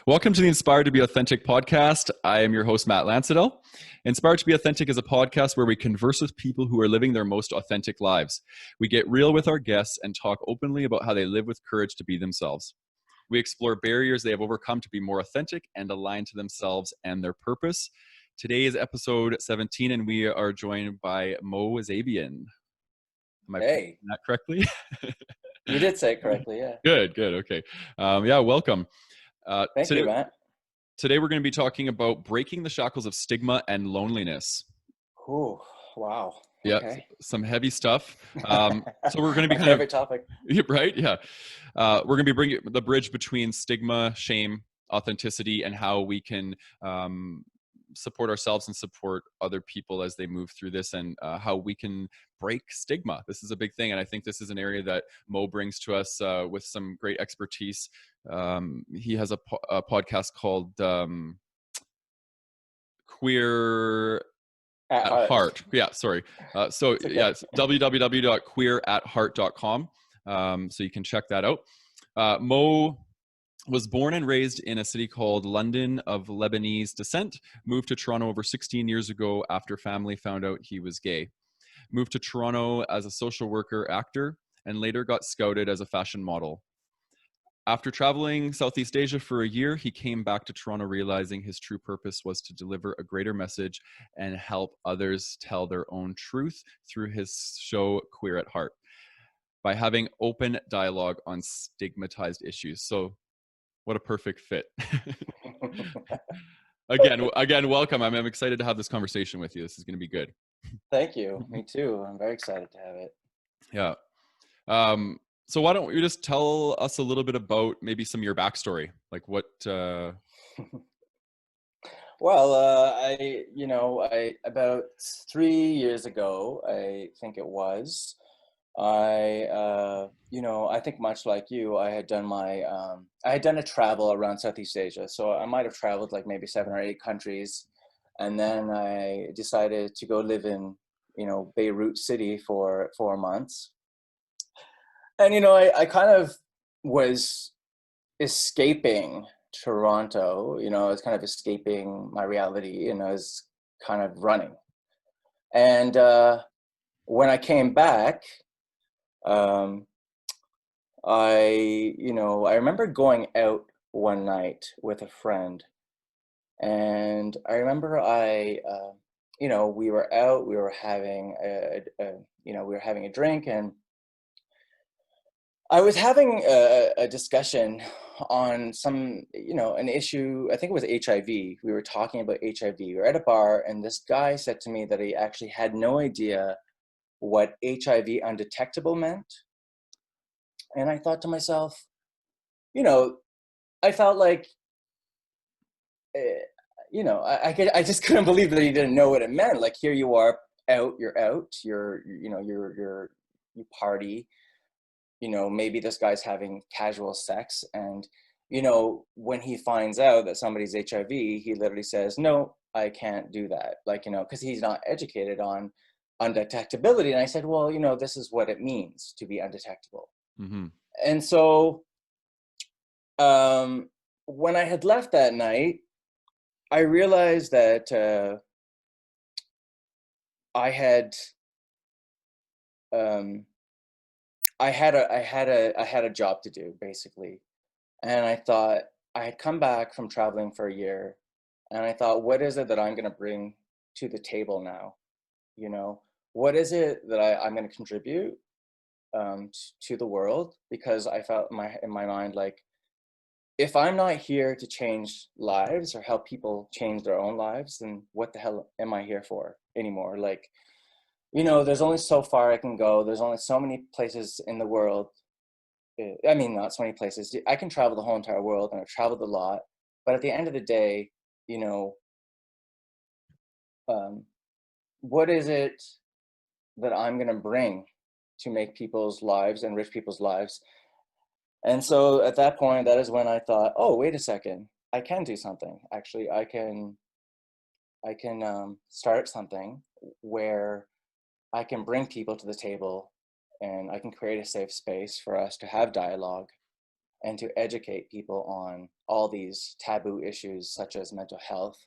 Welcome to the Inspired to be Authentic podcast. I am your host, Matt Lancidel. Inspired to be Authentic is a podcast where we converse with people who are living their most authentic lives. We get real with our guests and talk openly about how they live with courage to be themselves. We explore barriers they have overcome to be more authentic and aligned to themselves and their purpose. Today is episode 17, and we are joined by Mo Zabian. Am I pronouncing that correctly? You did say it correctly, yeah. Good, okay. Welcome. Thank you, Matt. Today we're going to be talking about breaking the shackles of stigma and loneliness. Ooh, wow. Yeah, Okay. some heavy stuff. So we're going to be My favorite topic. Right? Yeah. We're going to be bringing the bridge between stigma, shame, authenticity, and how we can support ourselves and support other people as they move through this, and how we can break stigma. This is a big thing, and I think this is an area that Mo brings to us with some great expertise. He has a podcast called Queer at Heart. Yeah, sorry. It's www.queeratheart.com. So you can check that out. Mo was born and raised in a city called London of Lebanese descent, moved to Toronto over 16 years ago after family found out he was gay. Moved to Toronto as a social worker actor and later got scouted as a fashion model. After traveling Southeast Asia for a year, he came back to Toronto realizing his true purpose was to deliver a greater message and help others tell their own truth through his show Queer at Heart by having open dialogue on stigmatized issues. So what a perfect fit. Again, welcome. I'm excited to have this conversation with you. This is going to be good. Thank you. Me too. I'm very excited to have it. Yeah. So why don't you just tell us a little bit about maybe some of your backstory, like what? Well, I about 3 years ago, I think it was. I think much like you, I had done a travel around Southeast Asia. So I might have traveled like maybe 7 or 8 countries, and then I decided to go live in, Beirut City for 4 months. And, I kind of was escaping Toronto, I was kind of escaping my reality, and I was kind of running. And when I came back, um, I remember going out one night with a friend, and I remember we were out, we were having a drink, and I was having a discussion on an issue. I think it was HIV. We were talking about HIV. We were at a bar, and this guy said to me that he actually had no idea what HIV undetectable meant. And I thought to myself, I felt like, I just couldn't believe that he didn't know what it meant. Like, here you are, you party. Maybe this guy's having casual sex, and when he finds out that somebody's HIV, he literally says, no, I can't do that, because he's not educated on undetectability. And I said, well, this is what it means to be undetectable. Mm-hmm. And so when I had left that night, I realized that I had a job to do, basically. And I thought, I had come back from traveling for a year, and I thought, what is it that I'm going to bring to the table now? What is it that I'm going to contribute to the world? Because I felt in my mind, like, if I'm not here to change lives or help people change their own lives, then what the hell am I here for anymore? Like, there's only so far I can go. There's only so many places in the world. I mean, not so many places. I can travel the whole entire world, and I've traveled a lot. But at the end of the day, what is it that I'm going to bring to make people's lives, enrich people's lives? And so at that point, that is when I thought, oh, wait a second, I can do something. Actually, I can start something where I can bring people to the table, and I can create a safe space for us to have dialogue, and to educate people on all these taboo issues, such as mental health,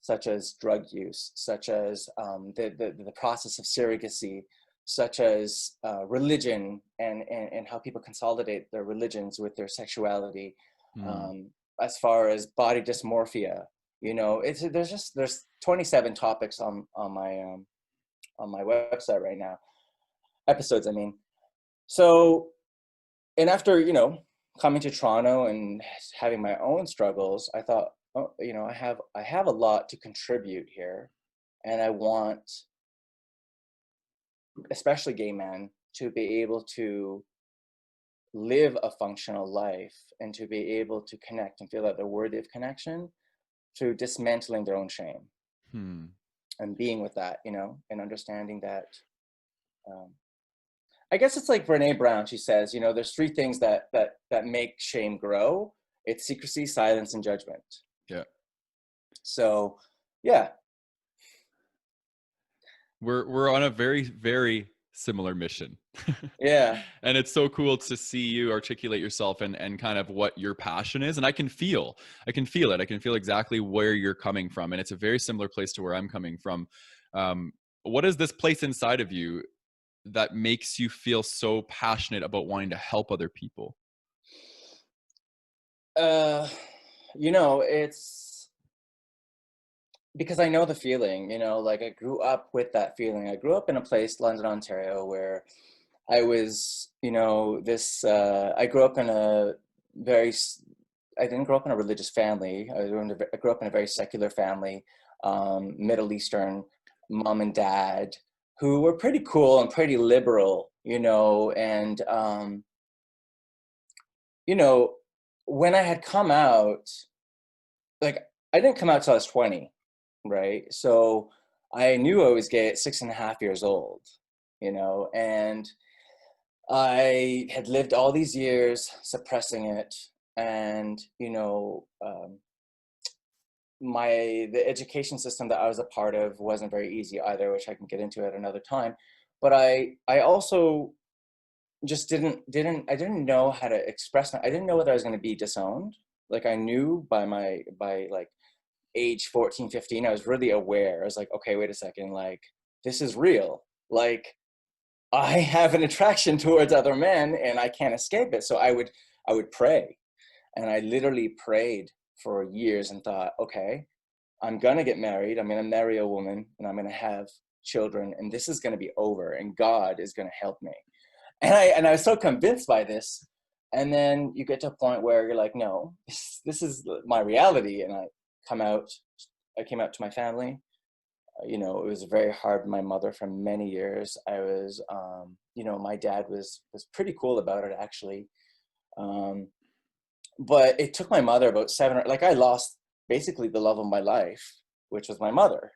such as drug use, such as the process of surrogacy, such as religion, and how people consolidate their religions with their sexuality, Hmm. um, as far as body dysmorphia. You know, there's 27 topics on my website right now, episodes, I mean. So, and after, coming to Toronto and having my own struggles, I thought, oh, I have a lot to contribute here, and I want, especially gay men, to be able to live a functional life and to be able to connect and feel that they're worthy of connection through dismantling their own shame Hmm. and being with that, and understanding that. Um, I guess it's like Brene Brown. She says, there's three things that make shame grow. It's secrecy, silence, and judgment. Yeah. So, yeah, We're on a very, very similar mission. yeah, And it's so cool to see you articulate yourself and kind of what your passion is. And I can feel it. I can feel exactly where you're coming from. And it's a very similar place to where I'm coming from. What is this place inside of you that makes you feel so passionate about wanting to help other people? uh, it's because I know the feeling. Like I grew up with that feeling. I grew up in a place, London, Ontario, where I was, this. I grew up in a very. I didn't grow up in a religious family. I grew up in a very secular family, Middle Eastern, mom and dad, who were pretty cool and pretty liberal, and you know, when I had come out, like I didn't come out till I was 20, right? So I knew I was gay at 6.5 years old, and I had lived all these years suppressing it, and the education system that I was a part of wasn't very easy either, which I can get into at another time. But I also just I didn't know how to express I didn't know whether I was going to be disowned. Like I knew by like age 14, 15, I was really aware. I was like, okay, wait a second, like this is real. Like I have an attraction towards other men and I can't escape it. So I would pray. And I literally prayed for years and thought, okay, I'm gonna get married. I'm gonna marry a woman and I'm gonna have children and this is gonna be over and God is gonna help me. And I was so convinced by this. And then you get to a point where you're like, no, this is my reality. And I came out to my family. It was very hard. My mother for many years. My dad was pretty cool about it actually. Um, but it took my mother about like I lost basically the love of my life, which was my mother.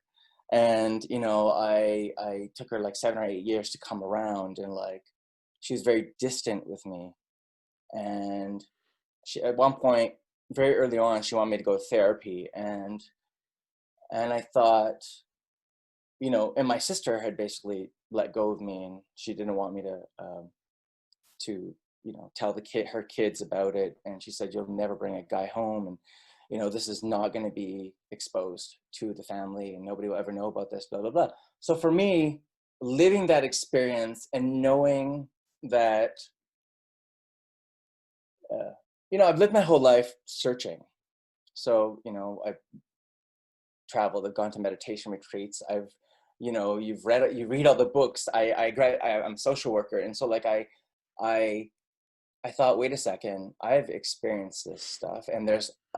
And, I took her like 7 or 8 years to come around, and like, she was very distant with me. And at one point, very early on, she wanted me to go to therapy. And I thought, and my sister had basically let go of me, and she didn't want me to tell her kids about it. And she said, you'll never bring a guy home, and this is not going to be exposed to the family, and nobody will ever know about this, blah blah blah. So for me, living that experience and knowing that uh, I've lived my whole life searching. So I've traveled, I've gone to meditation retreats, you read all the books. I'm a social worker, and so like I I thought, wait a second, I've experienced this stuff, and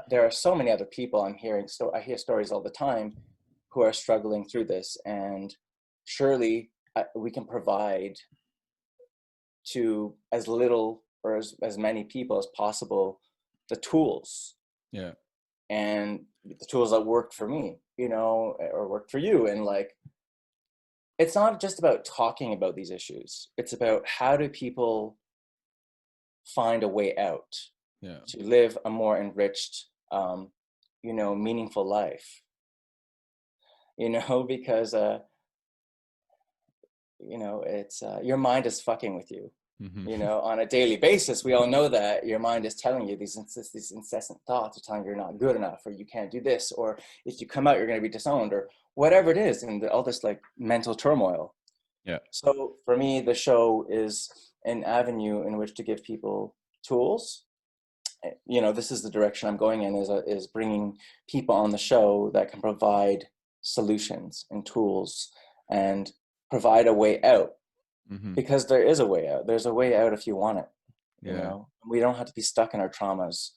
there are so many other people I'm hearing. So I hear stories all the time who are struggling through this, and surely we can provide to as little or as many people as possible the tools, Yeah. and the tools that worked for me, or worked for you. And like, it's not just about talking about these issues. It's about how do people find a way out Yeah. to live a more enriched, meaningful life, because, it's, your mind is fucking with you. Mm-hmm. You know, on a daily basis, we all know that your mind is telling you these incessant thoughts are telling you you're not good enough, or you can't do this, or if you come out, you're going to be disowned, or whatever it is, and all this like mental turmoil. Yeah. So for me, the show is an avenue in which to give people tools. You know, this is the direction I'm going in, is bringing people on the show that can provide solutions and tools and provide a way out, Mm-hmm. because there is a way out. There's a way out if you want it. You Yeah. know, we don't have to be stuck in our traumas,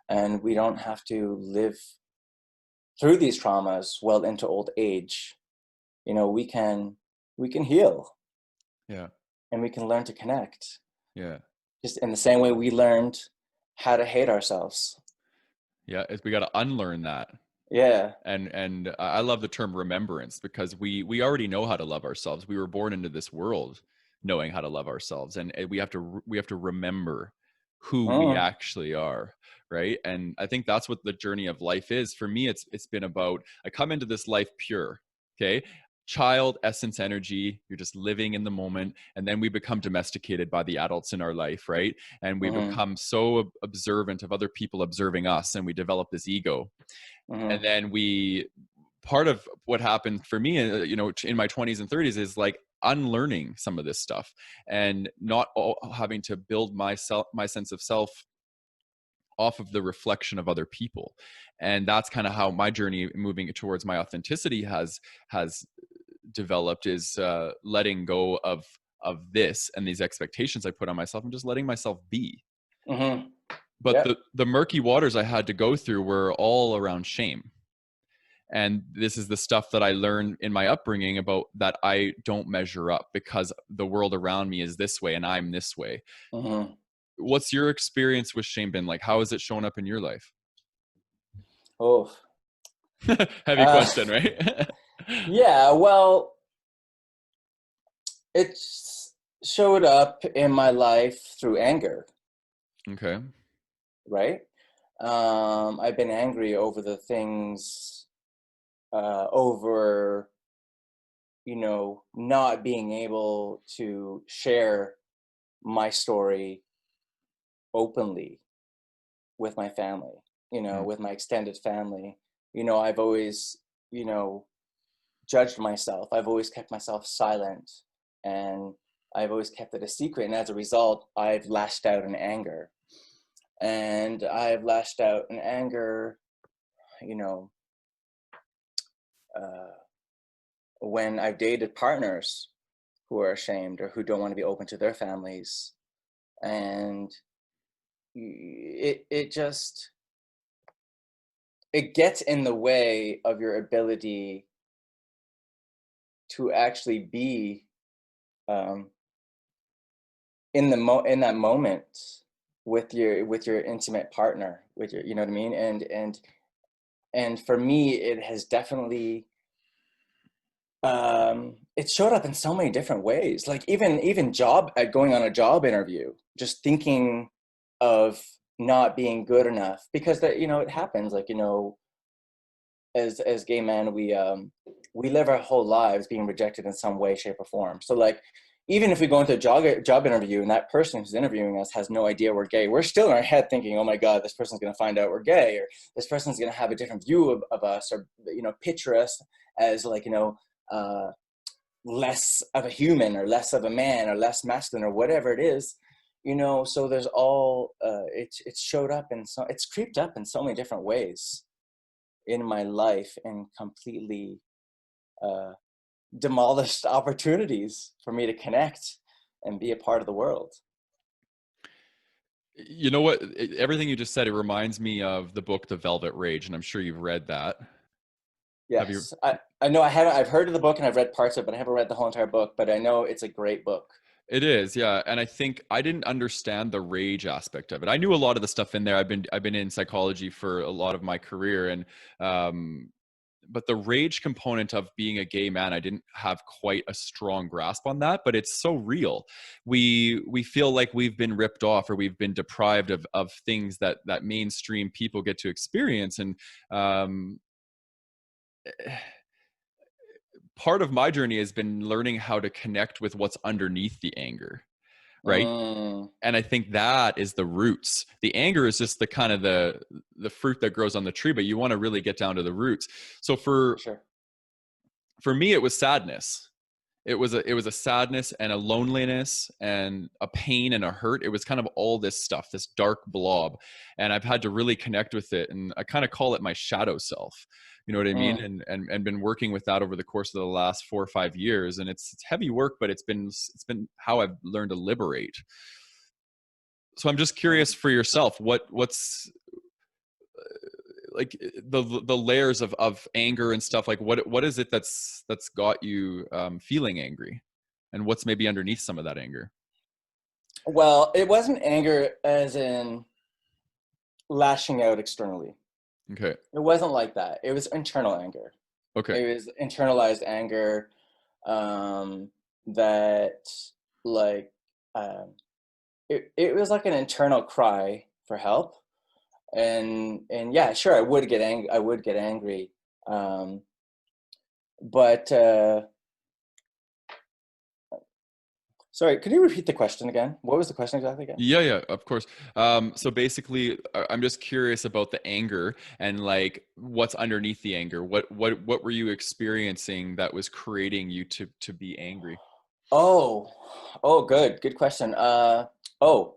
and we don't have to live through these traumas well into old age. You know, we can heal, Yeah. and we can learn to connect, Yeah. just in the same way we learned how to hate ourselves. Yeah. We got to unlearn that. Yeah. And I love the term remembrance, because we already know how to love ourselves. We were born into this world knowing how to love ourselves, and we have to remember who we Mm, actually are, right? And I think that's what the journey of life is. For me, it's been about, I come into this life pure, okay? Child essence energy, you're just living in the moment, and then we become domesticated by the adults in our life, right? And we mm-hmm, become so observant of other people observing us, and we develop this ego. And mm-hmm, then part of what happened for me, in my 20s and 30s, is like unlearning some of this stuff, and not having to build my sense of self off of the reflection of other people. And that's kind of how my journey moving towards my authenticity has developed, is letting go of this and these expectations I put on myself, and just letting myself be. mm-hmm. But Yep. the murky waters I had to go through were all around shame. And this is the stuff that I learned in my upbringing, about that I don't measure up because the world around me is this way and I'm this way. Mm-hmm. What's your experience with shame been like? How has it shown up in your life? Oh. Heavy Uh, question, right? yeah. Well, it showed up in my life through anger, Okay. right? I've been angry over the things, over, not being able to share my story openly with my family, Mm, with my extended family. I've always, you know, judged myself. I've always kept myself silent, and I've always kept it a secret. And as a result, I've lashed out in anger. And I've lashed out in anger, you know, uh, when I've dated partners who are ashamed or who don't want to be open to their families. And it just, it gets in the way of your ability to actually be, um, in that moment with your intimate partner, with your, you know what I mean. And for me, it has definitely, it showed up in so many different ways, like even job going on a job interview, just thinking of not being good enough, because that, it happens, like, as gay men, we live our whole lives being rejected in some way, shape, or form. So like, even if we go into a job interview and that person who's interviewing us has no idea we're gay, we're still in our head thinking, oh my God, this person's going to find out we're gay, or this person's going to have a different view of us, or picture us as like, uh, less of a human, or less of a man, or less masculine, or whatever it is. So there's all, it's showed up, and so it's creeped up in so many different ways in my life, and completely, uh, demolished opportunities for me to connect and be a part of the world. you know what? Everything you just said, it reminds me of the book The Velvet Rage, and I'm sure you've read that. Have you? Yes, I know, I haven't. I've heard of the book and I've read parts of it, but I haven't read the whole entire book. But I know it's a great book. It is, yeah. And I think I didn't understand the rage aspect of it. I knew a lot of the stuff in there. I've been in psychology for a lot of my career, and um, but the rage component of being a gay man, I didn't have quite a strong grasp on that. But it's so real. We feel like we've been ripped off, or we've been deprived of things that mainstream people get to experience, and um, part of my journey has been learning how to connect with what's underneath the anger, right? Mm, And I think that is the roots. The anger is just the kind of the fruit that grows on the tree, but you want to really get down to the roots. So sure. for me, it was sadness. It was a sadness and a loneliness and a pain and a hurt. It was kind of all this stuff, this dark blob, and I've had to really connect with it. And I kind of call it my shadow self. You know what I mean? Mm. And been working with that over the course of the last 4 or 5 years. And it's heavy work, but it's been how I've learned to liberate. So I'm just curious for yourself, what's like the layers of anger and stuff, like what is it that's got you feeling angry, and what's maybe underneath some of that anger? Well, it wasn't anger as in lashing out externally. Okay. It wasn't like that. It was internal anger. Okay. It was internalized anger, that like um, it was like an internal cry for help. And yeah, sure, I would get angry, um, but sorry, could you repeat the question again? What was the question exactly again? Yeah, of course. So basically, I'm just curious about the anger and like what's underneath the anger. What were you experiencing that was creating you to be angry? Oh, good question. Oh,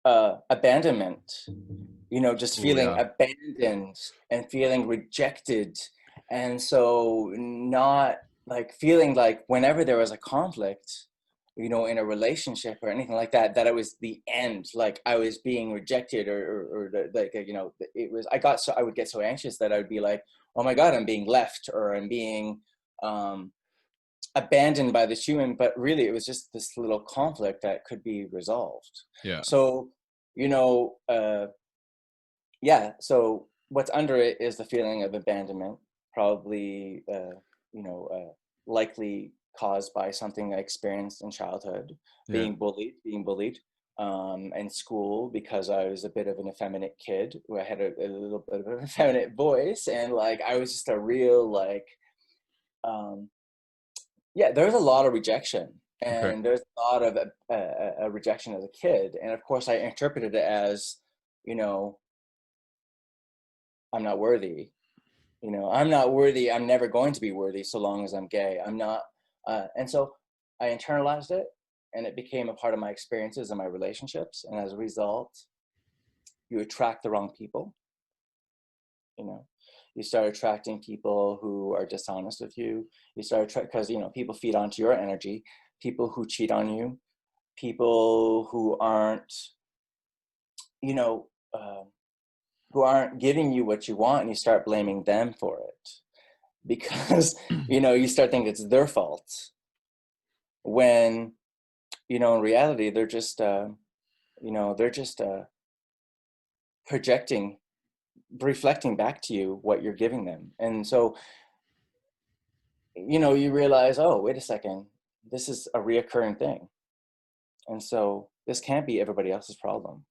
Abandonment. You know, just Oh feeling yeah. abandoned and feeling rejected, and so not like feeling like whenever there was a conflict, you know, in a relationship or anything like that, that it was the end. Like I was being rejected, like you know, it was. I would get so anxious that I would be like, oh my god, I'm being left, or I'm being um, abandoned by this human. But really, it was just this little conflict that could be resolved. Yeah. So, you know, yeah. So what's under it is the feeling of abandonment, probably, likely caused by something I experienced in childhood, Yeah. being bullied in school because I was a bit of an effeminate kid. Who I had a little bit of an effeminate voice, and like I was just a real like, um, yeah. There's a lot of rejection, Okay. and there's a lot of a rejection as a kid, and of course I interpreted it as, you know, I'm not worthy. You know, I'm not worthy. I'm never going to be worthy so long as I'm gay. I'm not. And so I internalized it, and it became a part of my experiences and my relationships. And as a result, you attract the wrong people. You know, you start attracting people who are dishonest with you. You start because, you know, people feed onto your energy. People who cheat on you. People who aren't, you know, who aren't giving you what you want, and you start blaming them for it because you know, you start thinking it's their fault when, you know, in reality they're just they're just projecting, reflecting back to you what you're giving them. And so, you know, you realize, oh, wait a second, this is a reoccurring thing, and so this can't be everybody else's problem.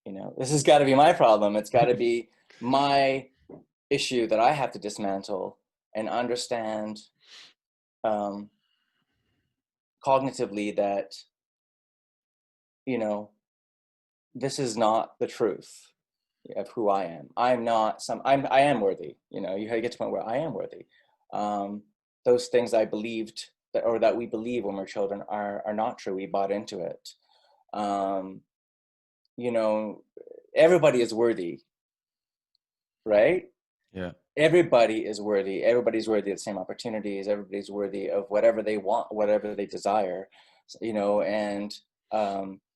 You know, this has got to be my problem. It's got to be my issue that I have to dismantle and understand, um, cognitively, that, you know, this is not the truth of who I am. I am worthy. You know, you get to a point where I am worthy. Um, those things I believed that, or that we believe when we're children, are not true. We bought into it. Um, you know, everybody is worthy, right? Yeah. Everybody is worthy. Everybody's worthy of the same opportunities. Everybody's worthy of whatever they want, whatever they desire. You know, and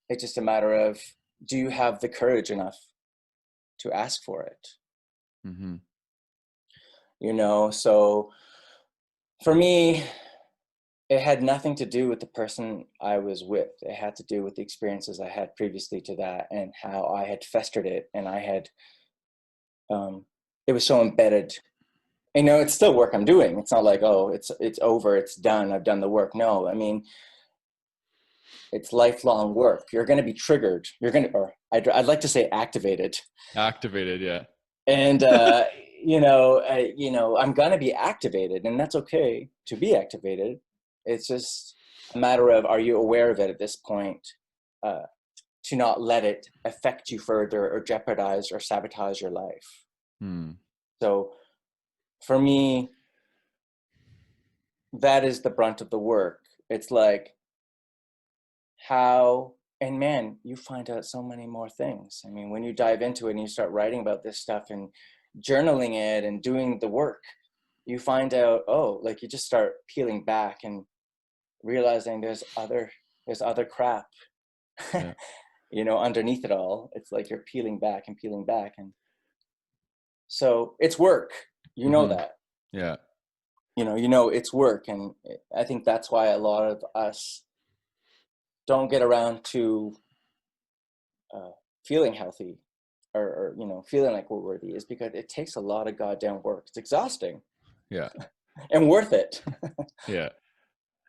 it's just a matter of, do you have the courage enough to ask for it? Mm-hmm. You know, so for me, it had nothing to do with the person I was with. It had to do with the experiences I had previously to that, and how I had festered it, and I had, it was so embedded. You know, it's still work I'm doing. It's not like, oh, it's over, it's done, I've done the work. No, I mean, it's lifelong work. You're going to be triggered. You're going to, or I'd like to say activated. Activated. Yeah. And I'm going to be activated, and that's okay to be activated. It's just a matter of, are you aware of it at this point, to not let it affect you further or jeopardize or sabotage your life. Hmm. So for me, that is the brunt of the work. It's like, how, and man, you find out so many more things. I mean, when you dive into it and you start writing about this stuff and journaling it and doing the work, you find out, oh, like you just start peeling back and realizing there's other crap, Yeah. you know, underneath it all. It's like you're peeling back and peeling back. And so it's work, you know Hmm. that, Yeah. it's work. And I think that's why a lot of us don't get around to uh, feeling healthy, or feeling like we're worthy, is because it takes a lot of goddamn work. It's exhausting Yeah. and worth it. Yeah.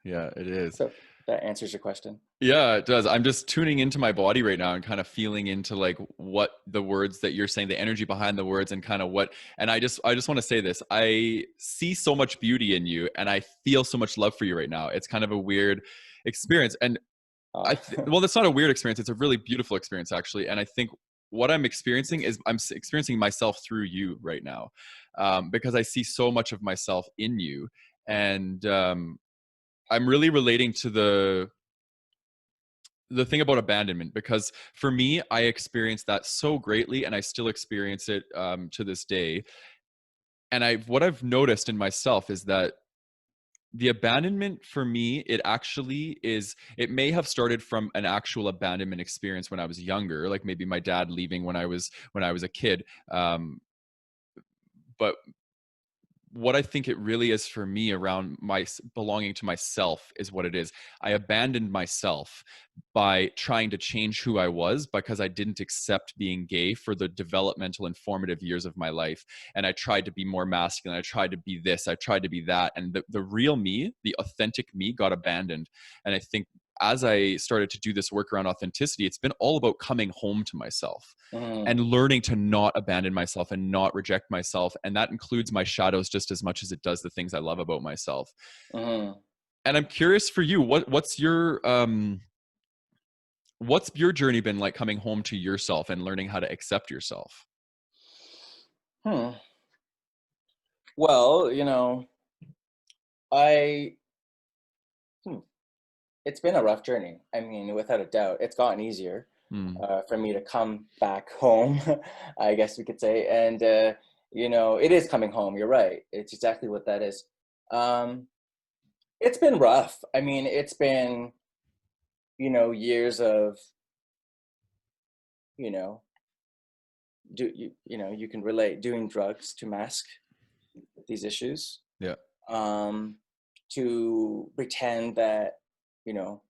Yeah. It is. So that answers your question. Yeah, it does. I'm just tuning into my body right now and kind of feeling into like what the words that you're saying, the energy behind the words, and kind of what. And I just want to say this. I see so much beauty in you, and I feel so much love for you right now. It's kind of a weird experience, and uh, well, that's not a weird experience. It's a really beautiful experience, actually. And I think what I'm experiencing is experiencing myself through you right now, because I see so much of myself in you, and I'm really relating to the thing about abandonment, because for me, I experienced that so greatly, and I still experience it to this day. And what I've noticed in myself is that the abandonment for me, it actually is, it may have started from an actual abandonment experience when I was younger, like maybe my dad leaving when I was a kid. But what I think it really is for me around my belonging to myself is what it is. I abandoned myself by trying to change who I was because I didn't accept being gay for the developmental and formative years of my life. And I tried to be more masculine. I tried to be this. I tried to be that. And the real me, the authentic me, got abandoned. And I think as I started to do this work around authenticity, it's been all about coming home to myself mm, and learning to not abandon myself and not reject myself. And that includes my shadows just as much as it does the things I love about myself. mm, And I'm curious for you, what's your journey been like coming home to yourself and learning how to accept yourself? hmm. Well, I hmm, it's been a rough journey. I mean, without a doubt, it's gotten easier Mm, for me to come back home, I guess we could say. And it is coming home. You're right. It's exactly what that is. Um, it's been rough. I mean, it's been years of you know you can relate, doing drugs to mask these issues, yeah. um, to pretend that you know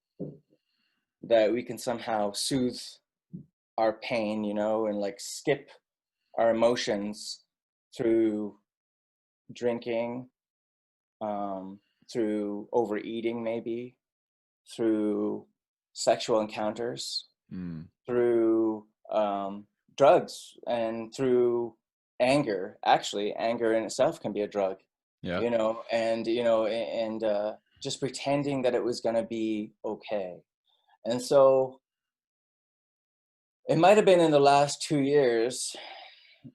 that we can somehow soothe our pain, and like skip our emotions through drinking, um, through overeating, maybe through sexual encounters, Mm, through drugs, and through anger. Actually, anger in itself can be a drug, yeah. and just pretending that it was going to be okay. And so it might have been in the last 2 years,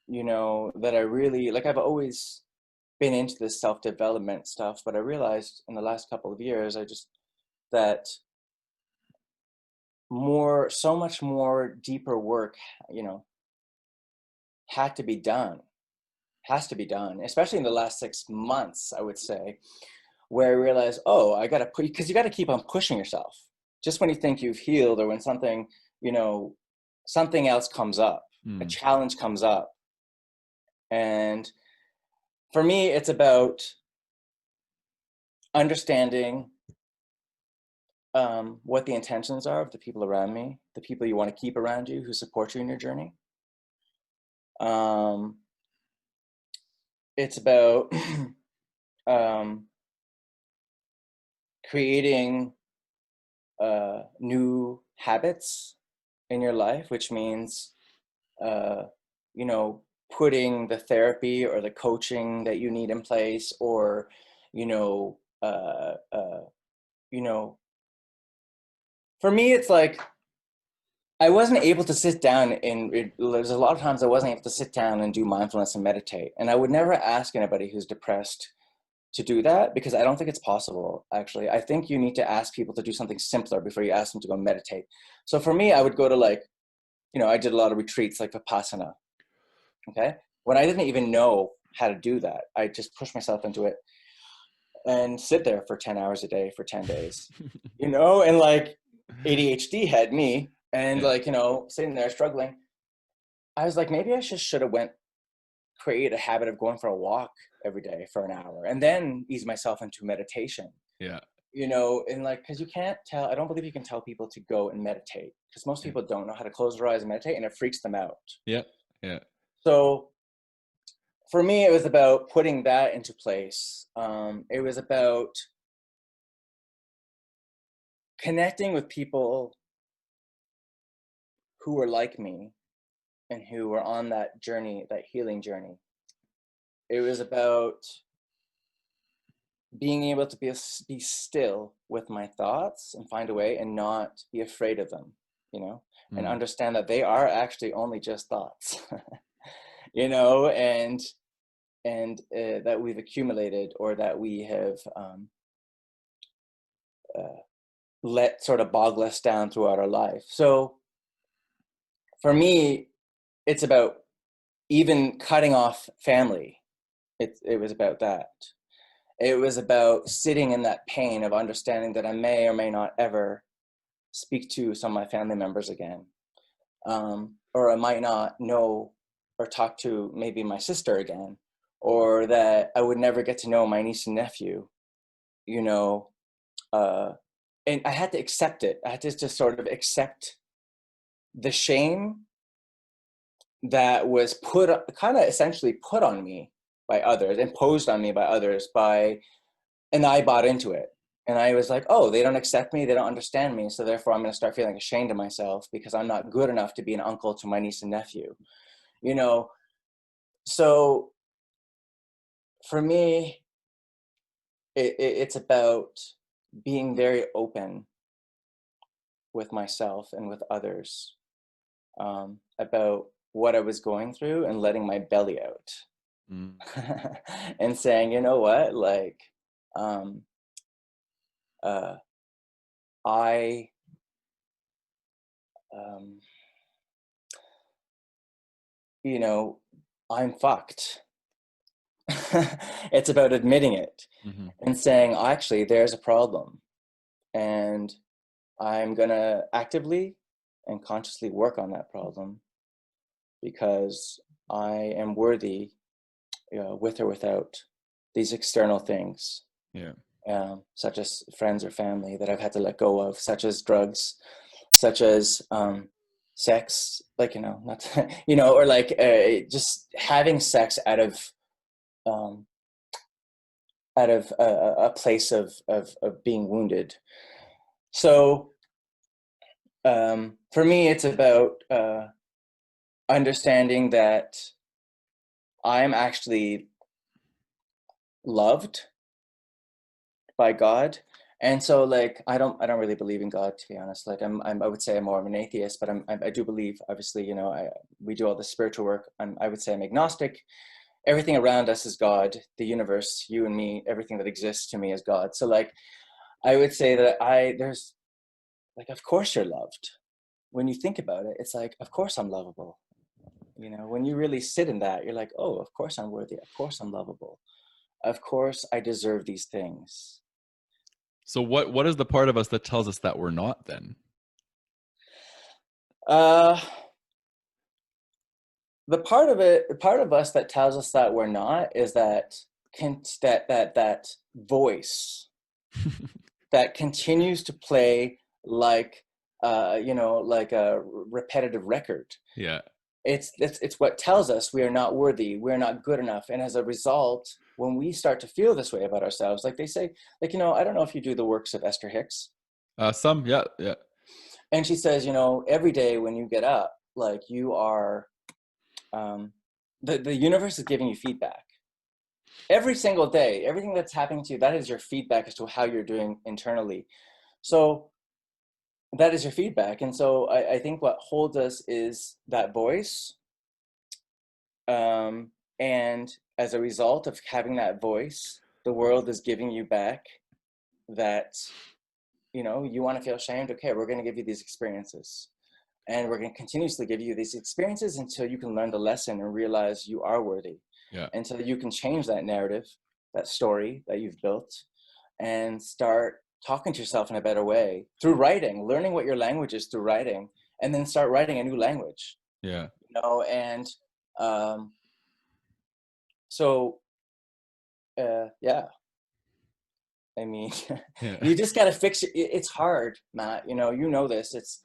that I really, like, I've always been into this self-development stuff, but I realized in the last couple of years, that so much more deeper work, you know, had to be done, has to be done, especially in the last 6 months, I would say, where I realized, oh, I got to put, because you got to keep on pushing yourself. Just when you think you've healed, or when something, you know, something else comes up, a Mm, challenge comes up. And for me, it's about understanding what the intentions are of the people around me, the people you want to keep around you who support you in your journey. Um, it's about um, creating new habits in your life, which means, uh, you know, putting the therapy or the coaching that you need in place, or, you know, uh, uh, you know, For me, it's like I wasn't able to sit down and there's a lot of times I wasn't able to sit down and do mindfulness and meditate. And I would never ask anybody who's depressed to do that because I don't think it's possible, actually. I think you need to ask people to do something simpler before you ask them to go meditate. So for me, I would go to like, I did a lot of retreats like Vipassana, okay? When I didn't even know how to do that, I just pushed myself into it and sit there for 10 hours a day for 10 days, and like ADHD had me and Yeah. like, sitting there struggling. I was like, maybe I should have create a habit of going for a walk every day for an hour and then ease myself into meditation, Yeah. and like, cause you can't tell, I don't believe you can tell people to go and meditate because most Yeah. people don't know how to close their eyes and meditate and it freaks them out. Yeah. Yeah. So for me, it was about putting that into place. It was about connecting with people who were like me and who were on that journey, that healing journey. It was about being able to be still with my thoughts and find a way and not be afraid of them, and Mm. understand that they are actually only just thoughts, and that we've accumulated or that we have uh, let sort of bog us down throughout our life. So for me, it's about even cutting off family. It was about that. It was about sitting in that pain of understanding that I may or may not ever speak to some of my family members again. Or I might not know or talk to maybe my sister again, or that I would never get to know my niece and nephew, you know. And I had to accept it. I had to just sort of accept the shame that was kind of essentially put on me by others, imposed on me by others, and I bought into it. And I was like, oh, they don't accept me, they don't understand me, so therefore I'm going to start feeling ashamed of myself because I'm not good enough to be an uncle to my niece and nephew. You know, so for me, it's about being very open with myself and with others, about what I was going through and letting my belly out. Mm. And saying, you know what, like, um, uh, I, um, you know, I'm fucked. It's about admitting it Mm-hmm. and saying, actually, there's a problem. And I'm going to actively and consciously work on that problem because I am worthy, with or without these external things, Yeah. such as friends or family that I've had to let go of, such as drugs, such as sex, like, not, or like just having sex um, out of a place of being wounded. So for me, it's about understanding that I'm actually loved by God. And so like I don't really believe in God, to be honest. Like I would say I'm more of an atheist, but I do believe, obviously, we do all the spiritual work. I would say I'm agnostic. Everything around us is God, the universe, you and me, everything that exists to me is God. So like I would say that there's like, of course you're loved. When you think about it, it's like, of course I'm lovable. When you really sit in that, you're like, oh, of course I'm worthy. Of course I'm lovable. Of course I deserve these things. So what is the part of us that tells us that we're not then? Uh, part of us that tells us that we're not is that voice that continues to play like, like a repetitive record. Yeah. It's what tells us we are not worthy, we're not good enough. And as a result, when we start to feel this way about ourselves, like they say, like, I don't know if you do the works of Esther Hicks. Some, yeah, yeah. And she says, every day when you get up, like you are, the universe is giving you feedback. Every single day, everything that's happening to you, that is your feedback as to how you're doing internally. So that is your feedback. And so I think what holds us is that voice. And as a result of having that voice, the world is giving you back that, you want to feel ashamed. Okay, we're going to give you these experiences. And we're going to continuously give you these experiences until you can learn the lesson and realize you are worthy. Yeah. Until you can change that narrative, that story that you've built, and start talking to yourself in a better way through writing, learning what your language is through writing, and then start writing a new language. Yeah. And so, yeah. I mean, Yeah. you just gotta fix it. It's hard, Matt. This.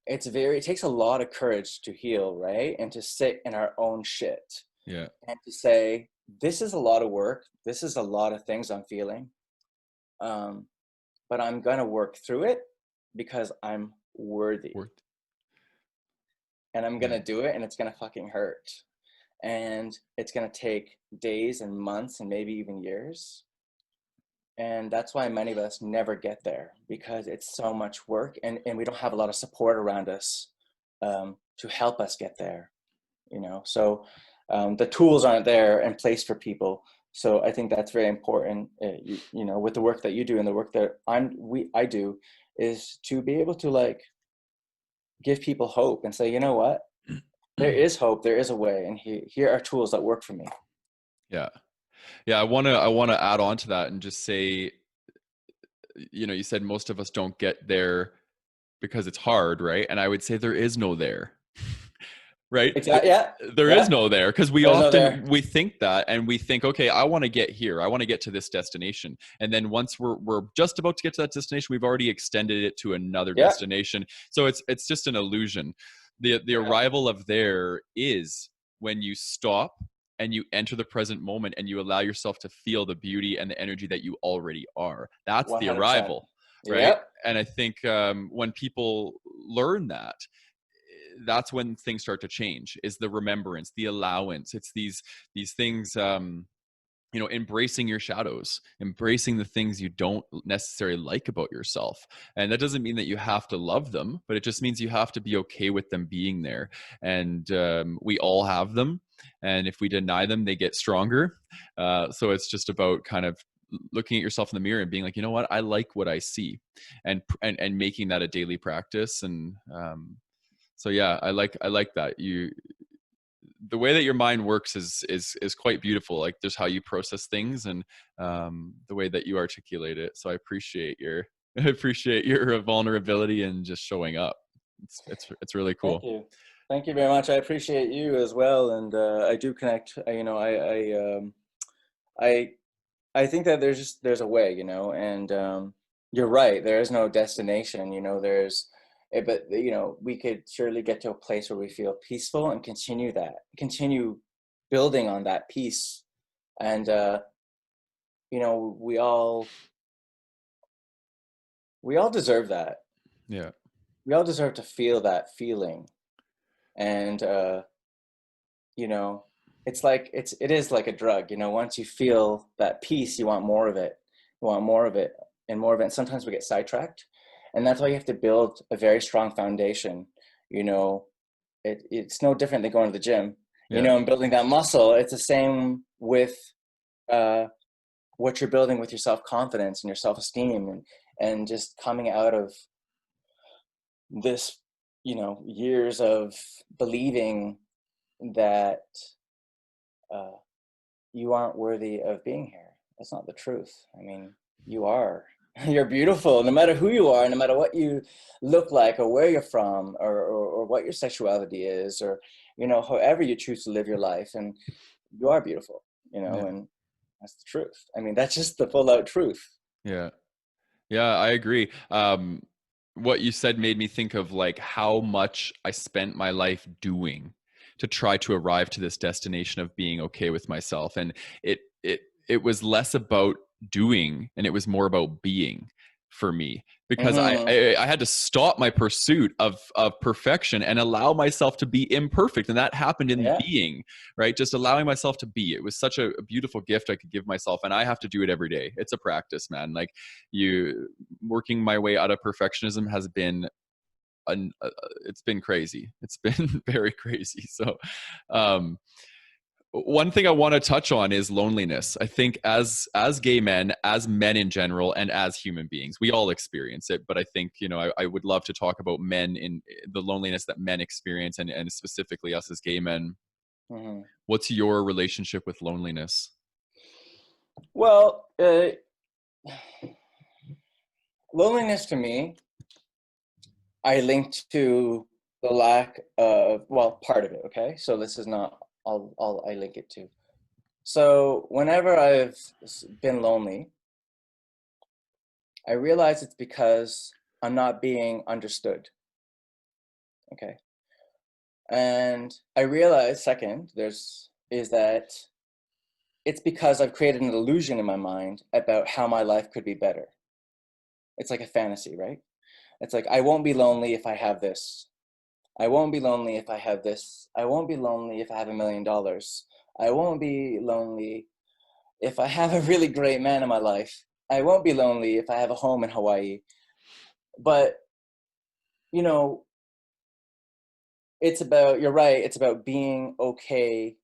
It takes a lot of courage to heal, right? And to sit in our own shit Yeah. and to say, this is a lot of work. This is a lot of things I'm feeling. But I'm gonna work through it because I'm worthy, Worth. and I'm Yeah. gonna do it, and it's gonna fucking hurt, and it's gonna take days and months and maybe even years. And that's why many of us never get there, because it's so much work, and we don't have a lot of support around us to help us get there. So the tools aren't there in place for people. So I think that's very important. With the work that you do and the work that I do, is to be able to like give people hope and say, you know what, there is hope, there is a way, and here are tools that work for me. Yeah. Yeah. I want to add on to that and just say, you said most of us don't get there because it's hard, right? And I would say there is no there. Right? Exactly. Yeah. There is Yeah. no there, because we There's no often there. we think that, and we think, okay, I want to get here, I want to get to this destination, and then once we're just about to get to that destination, we've already extended it to another Yeah. destination. So it's just an illusion. The Yeah. arrival of there is when you stop and you enter the present moment and you allow yourself to feel the beauty and the energy that you already are. That's the 100%. arrival, right? Yep. And I think when people learn that, that's when things start to change, is the remembrance, the allowance. It's these things, embracing your shadows, embracing the things you don't necessarily like about yourself. And that doesn't mean that you have to love them, but it just means you have to be okay with them being there. And we all have them, and if we deny them, they get stronger. So it's just about kind of looking at yourself in the mirror and being like, you know what, I like what I see, and making that a daily practice. And so yeah, I like that. The way that your mind works is quite beautiful. Like, there's how you process things, and the way that you articulate it. So I appreciate your I appreciate your vulnerability and just showing up. It's really Thank cool. you. Thank you very much. I appreciate you as well. And I do connect. I think that there's a way, and you're right. There is no destination, but we could surely get to a place where we feel peaceful and continue building on that peace. And we all deserve that. Yeah. We all deserve to feel that feeling. And you know it is like a drug. Once you feel that peace, you want more of it. You want more of it and more of it. And sometimes we get sidetracked, and that's why you have to build a very strong foundation. It's no different than going to the gym, Yeah. and building that muscle. It's the same with uh, what you're building with your self-confidence and your self-esteem, and just coming out of this years of believing that you aren't worthy of being here. That's not the truth. I mean, you are. You're beautiful, no matter who you are, no matter what you look like, or where you're from, or what your sexuality is, or however you choose to live your life. And you are beautiful, Yeah. and that's the truth. I mean, that's just the full out truth. Yeah. Yeah, I agree. What you said made me think of like how much I spent my life doing to try to arrive to this destination of being okay with myself. And it was less about doing, and it was more about being for me, because Mm-hmm. I had to stop my pursuit of perfection and allow myself to be imperfect. And that happened in Yeah. being, right? Just allowing myself to be. It was such a beautiful gift I could give myself. And I have to do it every day. It's a practice, man. Like, working my way out of perfectionism has been it's been crazy. It's been very crazy. So, one thing I want to touch on is loneliness. I think as gay men, as men in general, and as human beings, we all experience it. But I think, I would love to talk about men in the loneliness that men experience, and specifically us as gay men. Mm-hmm. What's your relationship with loneliness? Well, loneliness to me, I linked to the lack of, well, part of it. Okay, so this is not all I link it to. So whenever I've been lonely, I realize it's because I'm not being understood. Okay. And I realize second, is that it's because I've created an illusion in my mind about how my life could be better. It's like a fantasy, right? It's like, I won't be lonely if I have this. I won't be lonely if I have this. I won't be lonely if I have $1 million. I won't be lonely if I have a really great man in my life. I won't be lonely if I have a home in Hawaii. But, you know, you're right, it's about being okay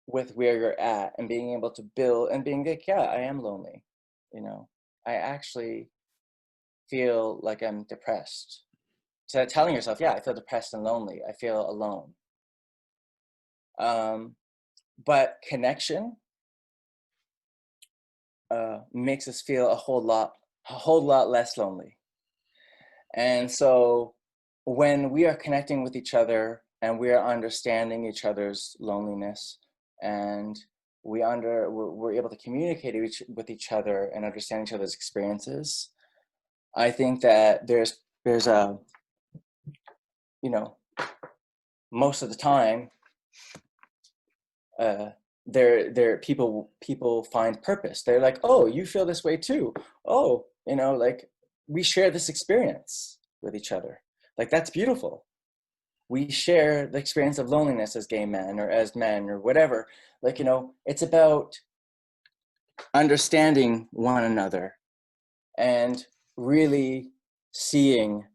with where you're at and being able to build and being like, yeah, I am lonely. I actually feel like I'm depressed. So telling yourself, yeah, I feel depressed and lonely. I feel alone. But connection makes us feel a whole lot less lonely. And so when we are connecting with each other and we are understanding each other's loneliness, and we're able to communicate with each other and understand each other's experiences, I think that there's a, most of the time, there people find purpose. They're like, oh, you feel this way too. Oh, like, we share this experience with each other. Like, that's beautiful. We share the experience of loneliness as gay men or as men or whatever. Like, it's about understanding one another and really seeing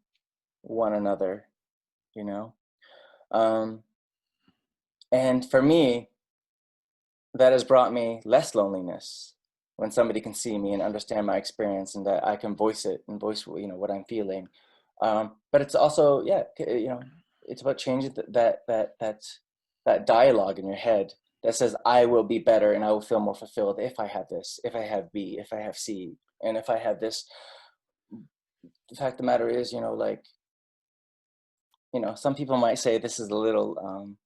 one another, you know? And for me, that has brought me less loneliness when somebody can see me and understand my experience, and that I can voice it and voice, what I'm feeling. But it's also, yeah, it's about changing that dialogue in your head that says, I will be better and I will feel more fulfilled if I have this, if I have B, if I have C, and if I have this. The fact of the matter is, some people might say this is a little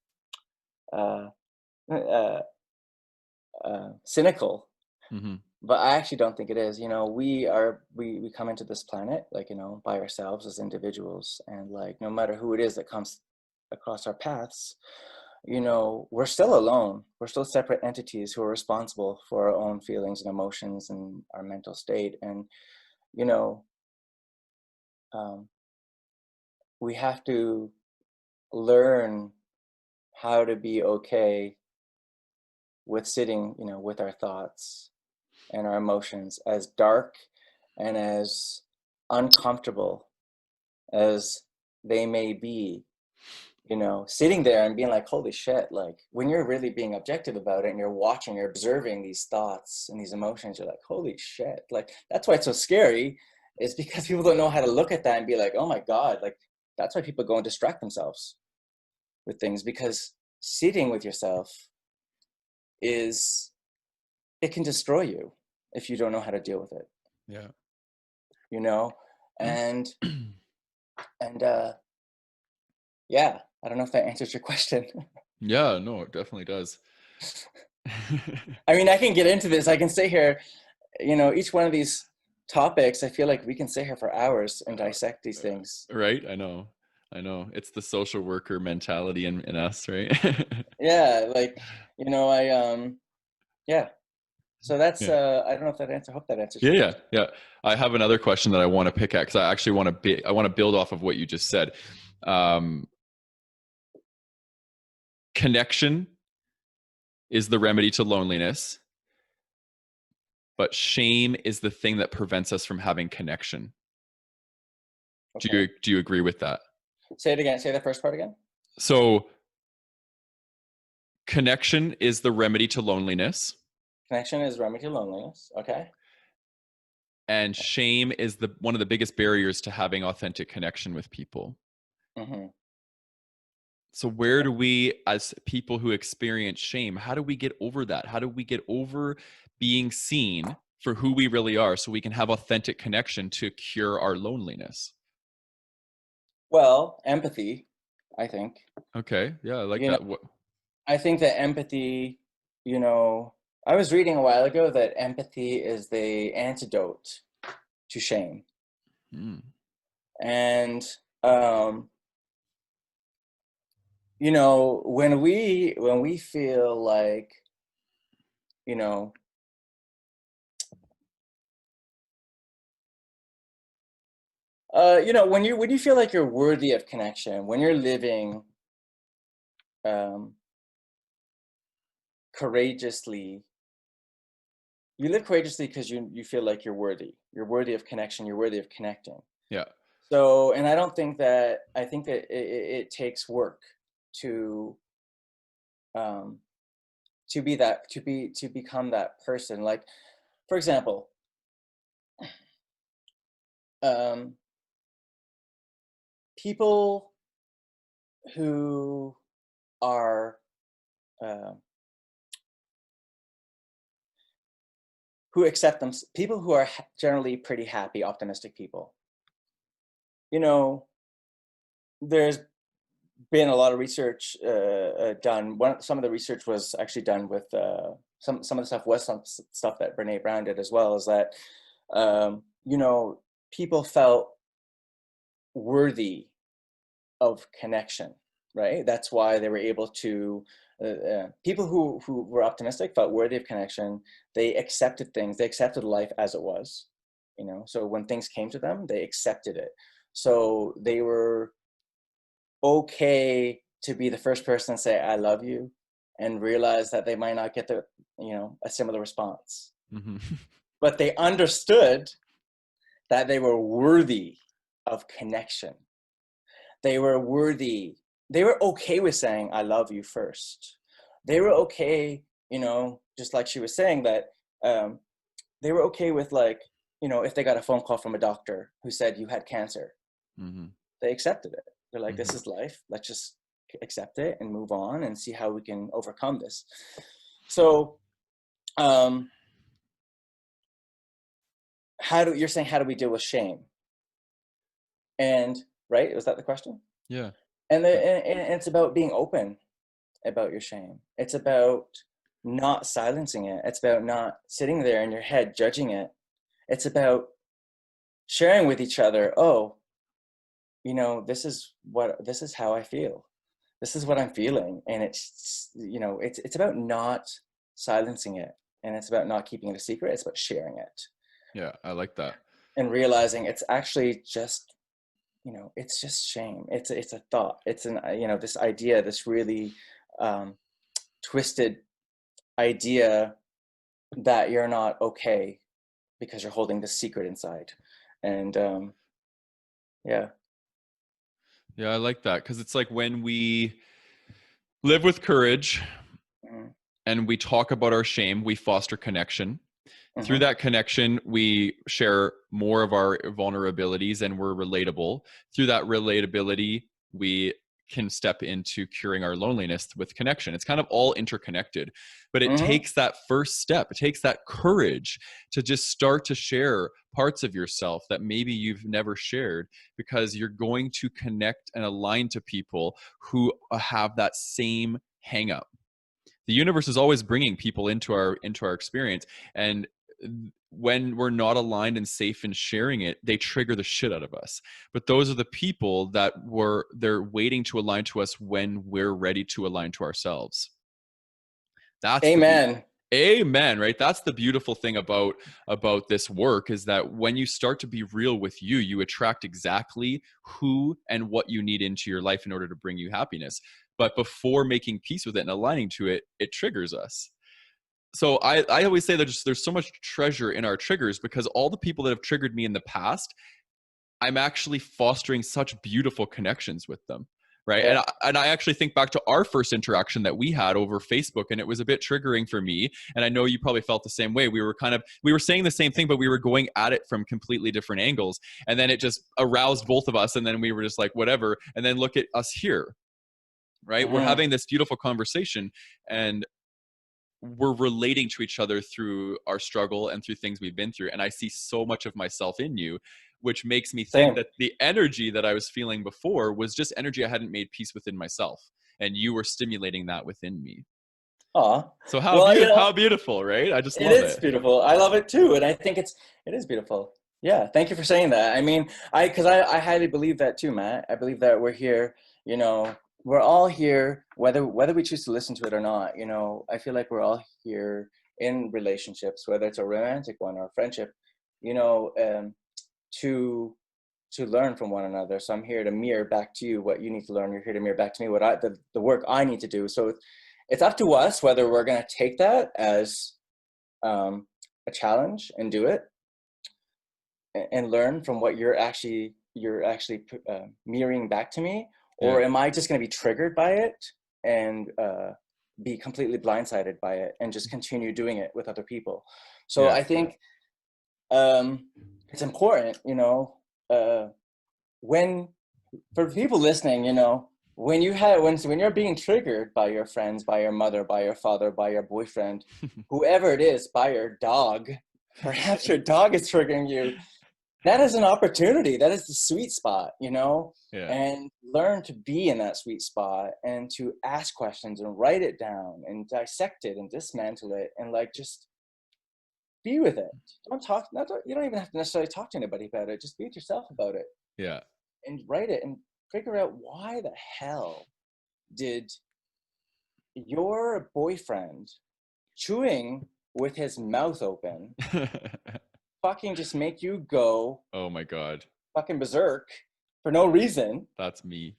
uh, uh, cynical, Mm-hmm. but I actually don't think it is. We come into this planet, like, by ourselves as individuals, and like, no matter who it is that comes across our paths, we're still alone. We're still separate entities who are responsible for our own feelings and emotions and our mental state. And, um, we have to learn how to be okay with sitting, with our thoughts and our emotions, as dark and as uncomfortable as they may be. Sitting there and being like, holy shit, like, when you're really being objective about it and you're observing these thoughts and these emotions, you're like, holy shit. Like, that's why it's so scary, is because people don't know how to look at that and be like, oh my God, like, that's why people go and distract themselves with things, because sitting with yourself it can destroy you if you don't know how to deal with it. Yeah. And yeah, I don't know if that answers your question. Yeah, no, it definitely does. I mean, I can get into this. I can stay here, each one of these topics, I feel like we can stay here for hours and dissect these things. Right? I know. It's the social worker mentality in us, right? Yeah, like, yeah. So that's, Yeah. I don't know if hope that answers Yeah, your yeah, question. yeah. I have another question that I want to pick at, because I actually I want to build off of what you just said. Um, Connection is the remedy to loneliness, but shame is the thing that prevents us from having connection. Okay. Do you agree with that? Say it again. Say the first part again. So connection is the remedy to loneliness, Connection is remedy to loneliness. Okay. and shame is the one of the biggest barriers to having authentic connection with people. Mm-hmm. So where do we, as people who experience shame, how do we get over that? How do we get over being seen for who we really are so we can have authentic connection to cure our loneliness? Well, empathy, I think. Okay. Yeah, I like You know, that. I think that empathy, you know, I was reading a while ago that empathy is the antidote to shame. Mm, And you know, when we feel like, you know, when you feel like you're worthy of connection, when you're living um, courageously, you live courageously because you feel like you're worthy. You're worthy of connection. You're worthy of connecting. yeah. So, and I don't think that I think that it takes work to um, to become that person. Like, for example, um, people who are uh, who accept them, people who are generally pretty happy, optimistic people. You know, there's been a lot of research done. Some of the research was actually done with some of the stuff was some stuff that Brene Brown did as well. Is that you know, people felt worthy of connection, right? That's why they were able to. People who were optimistic felt worthy of connection. They accepted things. They accepted life as it was. You know, so when things came to them, they accepted it. So they were okay to be the first person to say I love you, and realize that they might not get a similar response, Hmm. but they understood that they were worthy of connection. They were worthy. They were okay with saying I love you first. They were okay, just like she was saying that um, they were okay with, like, if they got a phone call from a doctor who said you had cancer, Hmm. they accepted it. They're like, this Hmm. is life. Let's just accept it and move on and see how we can overcome this. So, you're saying, how do we deal with shame? And right, was that the question? Yeah. And it's about being open about your shame. It's about not silencing it. It's about not sitting there in your head judging it. It's about sharing with each other, oh, this is how I feel. This is what I'm feeling. And it's about not silencing it. And it's about not keeping it a secret. It's about sharing it Yeah, I like that. and realizing it's actually just, it's just shame. It's a thought. It's this idea, this really um, twisted idea that you're not okay because you're holding this secret inside. And yeah. Yeah, I like that because it's like when we live with courage Mm-hmm. and we talk about our shame, we foster connection. Through Mm-hmm. that connection, we share more of our vulnerabilities and we're relatable. Through that relatability, we can step into curing our loneliness with connection. It's kind of all interconnected, but it Mm-hmm. takes that first step. It takes that courage to just start to share parts of yourself that maybe you've never shared, because you're going to connect and align to people who have that same hang up. The universe is always bringing people into our experience, and when we're not aligned and safe in sharing it, they trigger the shit out of us. But those are the people they're waiting to align to us when we're ready to align to ourselves. That's the Amen. Amen, right? That's the beautiful thing about this work, is that when you start to be real with you, you attract exactly who and what you need into your life in order to bring you happiness. But before making peace with it and aligning to it, it triggers us. So I always say that there's so much treasure in our triggers, because all the people that have triggered me in the past, I'm actually fostering such beautiful connections with them. Right. Yeah. And I actually think back to our first interaction that we had over Facebook, and it was a bit triggering for me. And I know you probably felt the same way. We were saying the same thing, but we were going at it from completely different angles. And then it just aroused both of us. And then we were just like, whatever. And then look at us here, right? We're Mm-hmm. having this beautiful conversation, and we're relating to each other through our struggle and through things we've been through. And I see so much of myself in you, which makes me think Same. that the energy that I was feeling before was just energy I hadn't made peace within myself. And you were stimulating that within me. Aw. So Well, how beautiful, right? I just it love is it. beautiful. I love it too, and I think it is beautiful. Yeah, thank you for saying that. I mean, because I highly believe that too, Matt. I believe that we're here. You know, we're all here, whether we choose to listen to it or not. You know, I feel like we're all here in relationships, whether it's a romantic one or a friendship. You know, to learn from one another. So I'm here to mirror back to you what you need to learn. You're here to mirror back to me what the work I need to do. So it's up to us whether we're going to take that as a challenge and do it, and learn from what you're actually mirroring back to me, Yeah. or am I just going to be triggered by it and be completely blindsided by it and just continue doing it with other people? So Yeah. I think it's important, uh, when for people listening, when you're being triggered by your friends, by your mother, by your father, by your boyfriend, whoever it is, by your dog, perhaps your dog is triggering you. That is an opportunity. That is the sweet spot, Yeah. and learn to be in that sweet spot and to ask questions and write it down and dissect it and dismantle it and like just be with it. Don't talk. You don't even have to necessarily talk to anybody about it. Just be with yourself about it Yeah. and write it and figure out why the hell did your boyfriend chewing with his mouth open fucking just make you go Oh my God. fucking berserk for no reason. That's me.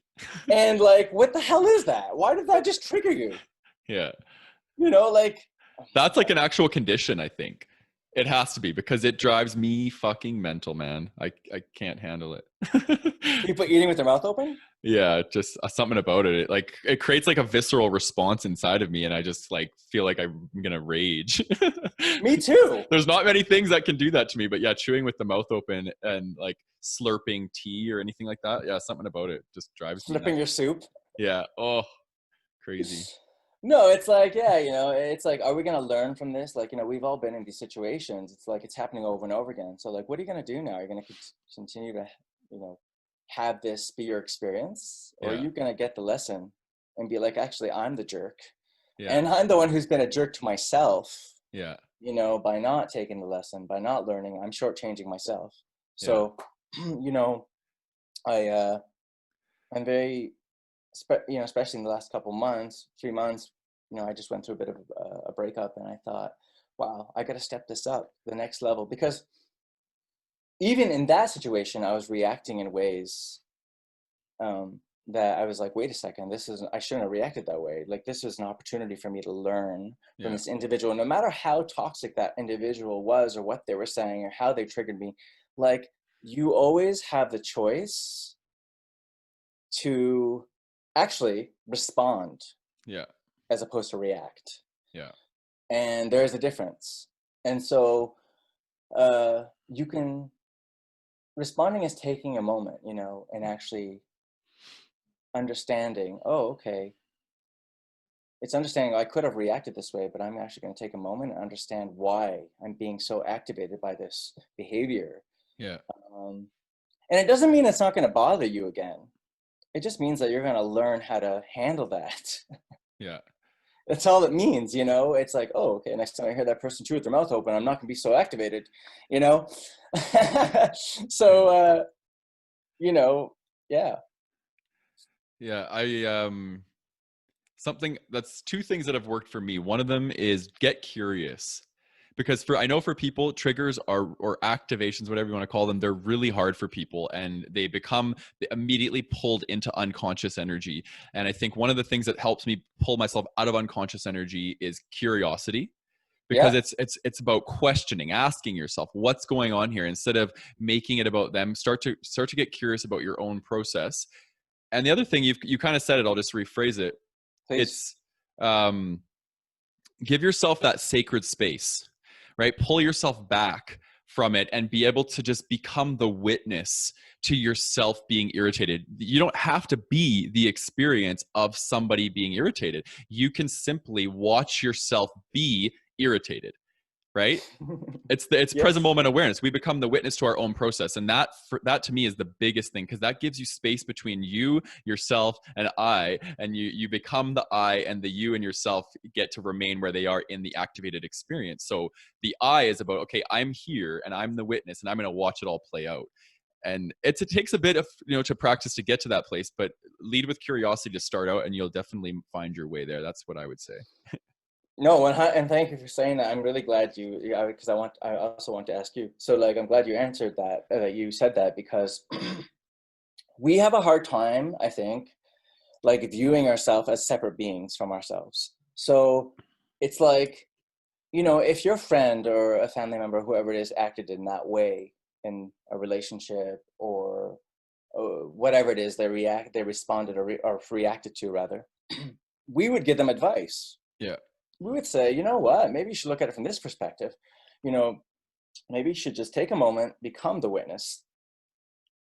And like, what the hell is that? Why did that just trigger you? Yeah. Like, oh my That's like God. an actual condition, I think. It has to be because it drives me fucking mental, man. I can't handle it. People eating with their mouth open? Yeah, just something about it. It creates like a visceral response inside of me, and I just like feel like I'm gonna rage. Me too. There's not many things that can do that to me, but yeah, chewing with the mouth open and like slurping tea or anything like that. Yeah, something about it just drives me Slipping nuts. your soup. Yeah. Oh, crazy. No, it's like, yeah, it's like, are we going to learn from this? Like, we've all been in these situations. It's like, it's happening over and over again. So like, what are you going to do now? You're going to continue to, have this be your experience, or are Yeah. you going to get the lesson and be like, actually, I'm the jerk. Yeah. And I'm the one who's been a jerk to myself, Yeah. by not taking the lesson, by not learning. I'm shortchanging myself. Yeah. So, I, I'm very, especially in the last couple months, 3 months, I just went through a bit of a breakup, and I thought, wow, I got to step this up the next level, because even in that situation, I was reacting in ways that I was like, wait a second, I shouldn't have reacted that way. Like, this was an opportunity for me to learn from Yeah. this individual, no matter how toxic that individual was or what they were saying or how they triggered me. Like, you always have the choice to actually respond Yeah. as opposed to react. Yeah. And there's a difference. And so you can, responding is taking a moment, and actually understanding, oh, okay, it's understanding I could have reacted this way, but I'm actually going to take a moment and understand why I'm being so activated by this behavior. Yeah. Um, and it doesn't mean it's not going to bother you again. It just means that you're going to learn how to handle that. Yeah. That's all it means, It's like, oh, okay, next time I hear that person chew with their mouth open, I'm not gonna be so activated, you know? So, you know, yeah. Yeah. Something that's two things that have worked for me. One of them is get curious. Because I know for people, triggers are, or activations, whatever you want to call them, they're really hard for people, and they immediately pulled into unconscious energy. And I think one of the things that helps me pull myself out of unconscious energy is curiosity. because Yeah. it's about questioning, asking yourself what's going on here, instead of making it about them. Start to get curious about your own process. And the other thing, you kind of said it, I'll just rephrase it. Please. It's give yourself that sacred space, right? Pull yourself back from it and be able to just become the witness to yourself being irritated. You don't have to be the experience of somebody being irritated. You can simply watch yourself be irritated, right? It's present Yes. moment awareness. We become the witness to our own process, and that to me is the biggest thing, because that gives you space between you, yourself, and I, and you become the I, and the you and yourself get to remain where they are in the activated experience. So the I is about, okay, I'm here and I'm the witness, and I'm going to watch it all play out. And it takes a bit of to practice to get to that place, but lead with curiosity to start out, and you'll definitely find your way there. That's what I would say. No, and thank you for saying that. I'm really glad because I also want to ask you. So like, I'm glad you answered that, that you said that, because we have a hard time, I think, like viewing ourselves as separate beings from ourselves. So it's like, if your friend or a family member, whoever it is, acted in that way in a relationship, or whatever it is they responded, or reacted to rather, we would give them advice. Yeah. We would say, you know what, maybe you should look at it from this perspective. You know, maybe you should just take a moment, become the witness.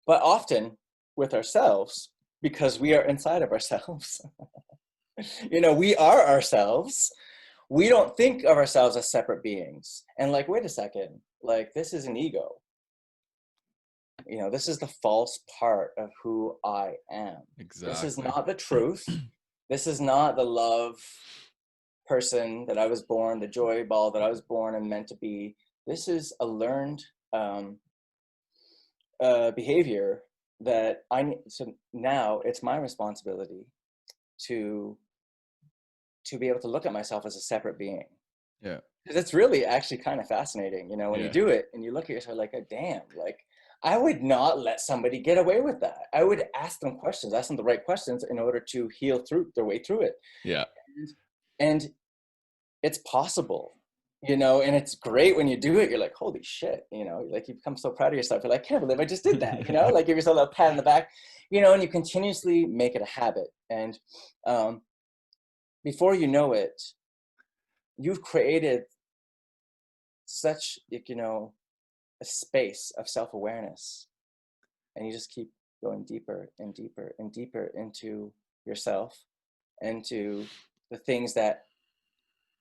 But often with ourselves, because we are inside of ourselves, we are ourselves. We don't think of ourselves as separate beings. And like, wait a second, like, this is an ego. This is the false part of who I am. This is Exactly. not the truth. This is not the love person that I was born, the joy ball that I was born and meant to be. This is a learned behavior that I need. So now it's my responsibility to be able to look at myself as a separate being. Yeah. Because it's really actually kind of fascinating, when you Yeah. do it and you look at yourself like, oh, damn, like, I would not let somebody get away with that. I would ask them the right questions in order to heal through their way through it. Yeah. And it's possible, and it's great when you do it. You're like, holy shit, like, you become so proud of yourself. You're like, can't believe I just did that, like, give yourself a pat on the back, and you continuously make it a habit. And before you know it, you've created such, a space of self-awareness, and you just keep going deeper and deeper and deeper into yourself, into the things that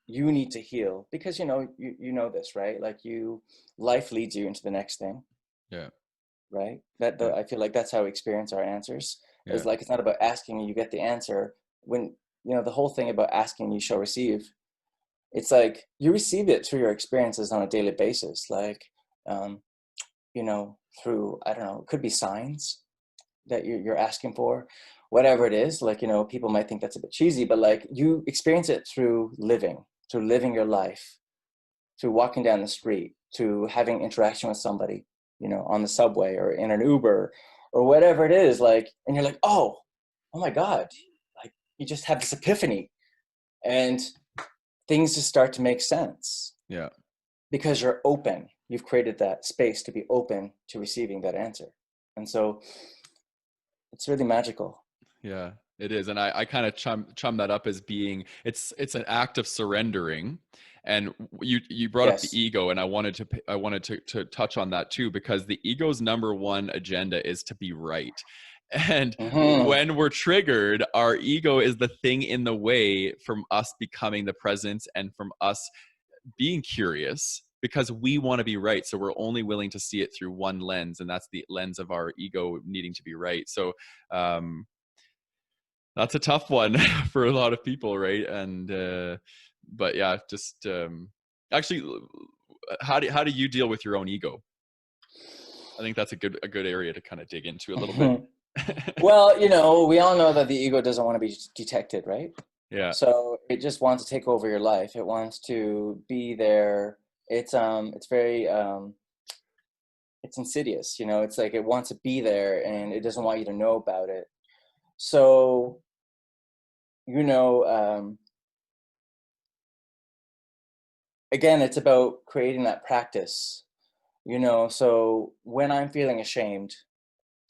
you need to heal, because you know this, right? Like, life leads you into the next thing, Yeah. right? Yeah. I feel like that's how we experience our answers. Yeah. Is like, it's not about asking and you get the answer. When the whole thing about asking you shall receive, it's like you receive it through your experiences on a daily basis, like, um through, I don't know, it could be signs that you're asking for, whatever it is. Like, people might think that's a bit cheesy, but like, you experience it through living your life, through walking down the street, to having interaction with somebody, on the subway or in an Uber or whatever it is. Like, and you're like, oh my God, like, you just have this epiphany, and things just start to make sense, Yeah. because you're open. You've created that space to be open to receiving that answer. And so it's really magical. Yeah, it is. And I kind of chum that up as being, it's an act of surrendering. And you brought up the Yes. ego, and I wanted to touch on that too, because the ego's number one agenda is to be right. And Mm-hmm. when we're triggered, our ego is the thing in the way from us becoming the presence, and from us being curious, because we want to be right. So we're only willing to see it through one lens, and that's the lens of our ego needing to be right. So um, that's a tough one for a lot of people, right? And but yeah, just actually, how do you deal with your own ego? I think that's a good area to kind of dig into a little bit. Well, we all know that the ego doesn't want to be detected, right? Yeah. So it just wants to take over your life. It wants to be there. It's very it's insidious, it's like it wants to be there and it doesn't want you to know about it. So, you know, um, again, it's about creating that practice, you know. So when I'm feeling ashamed,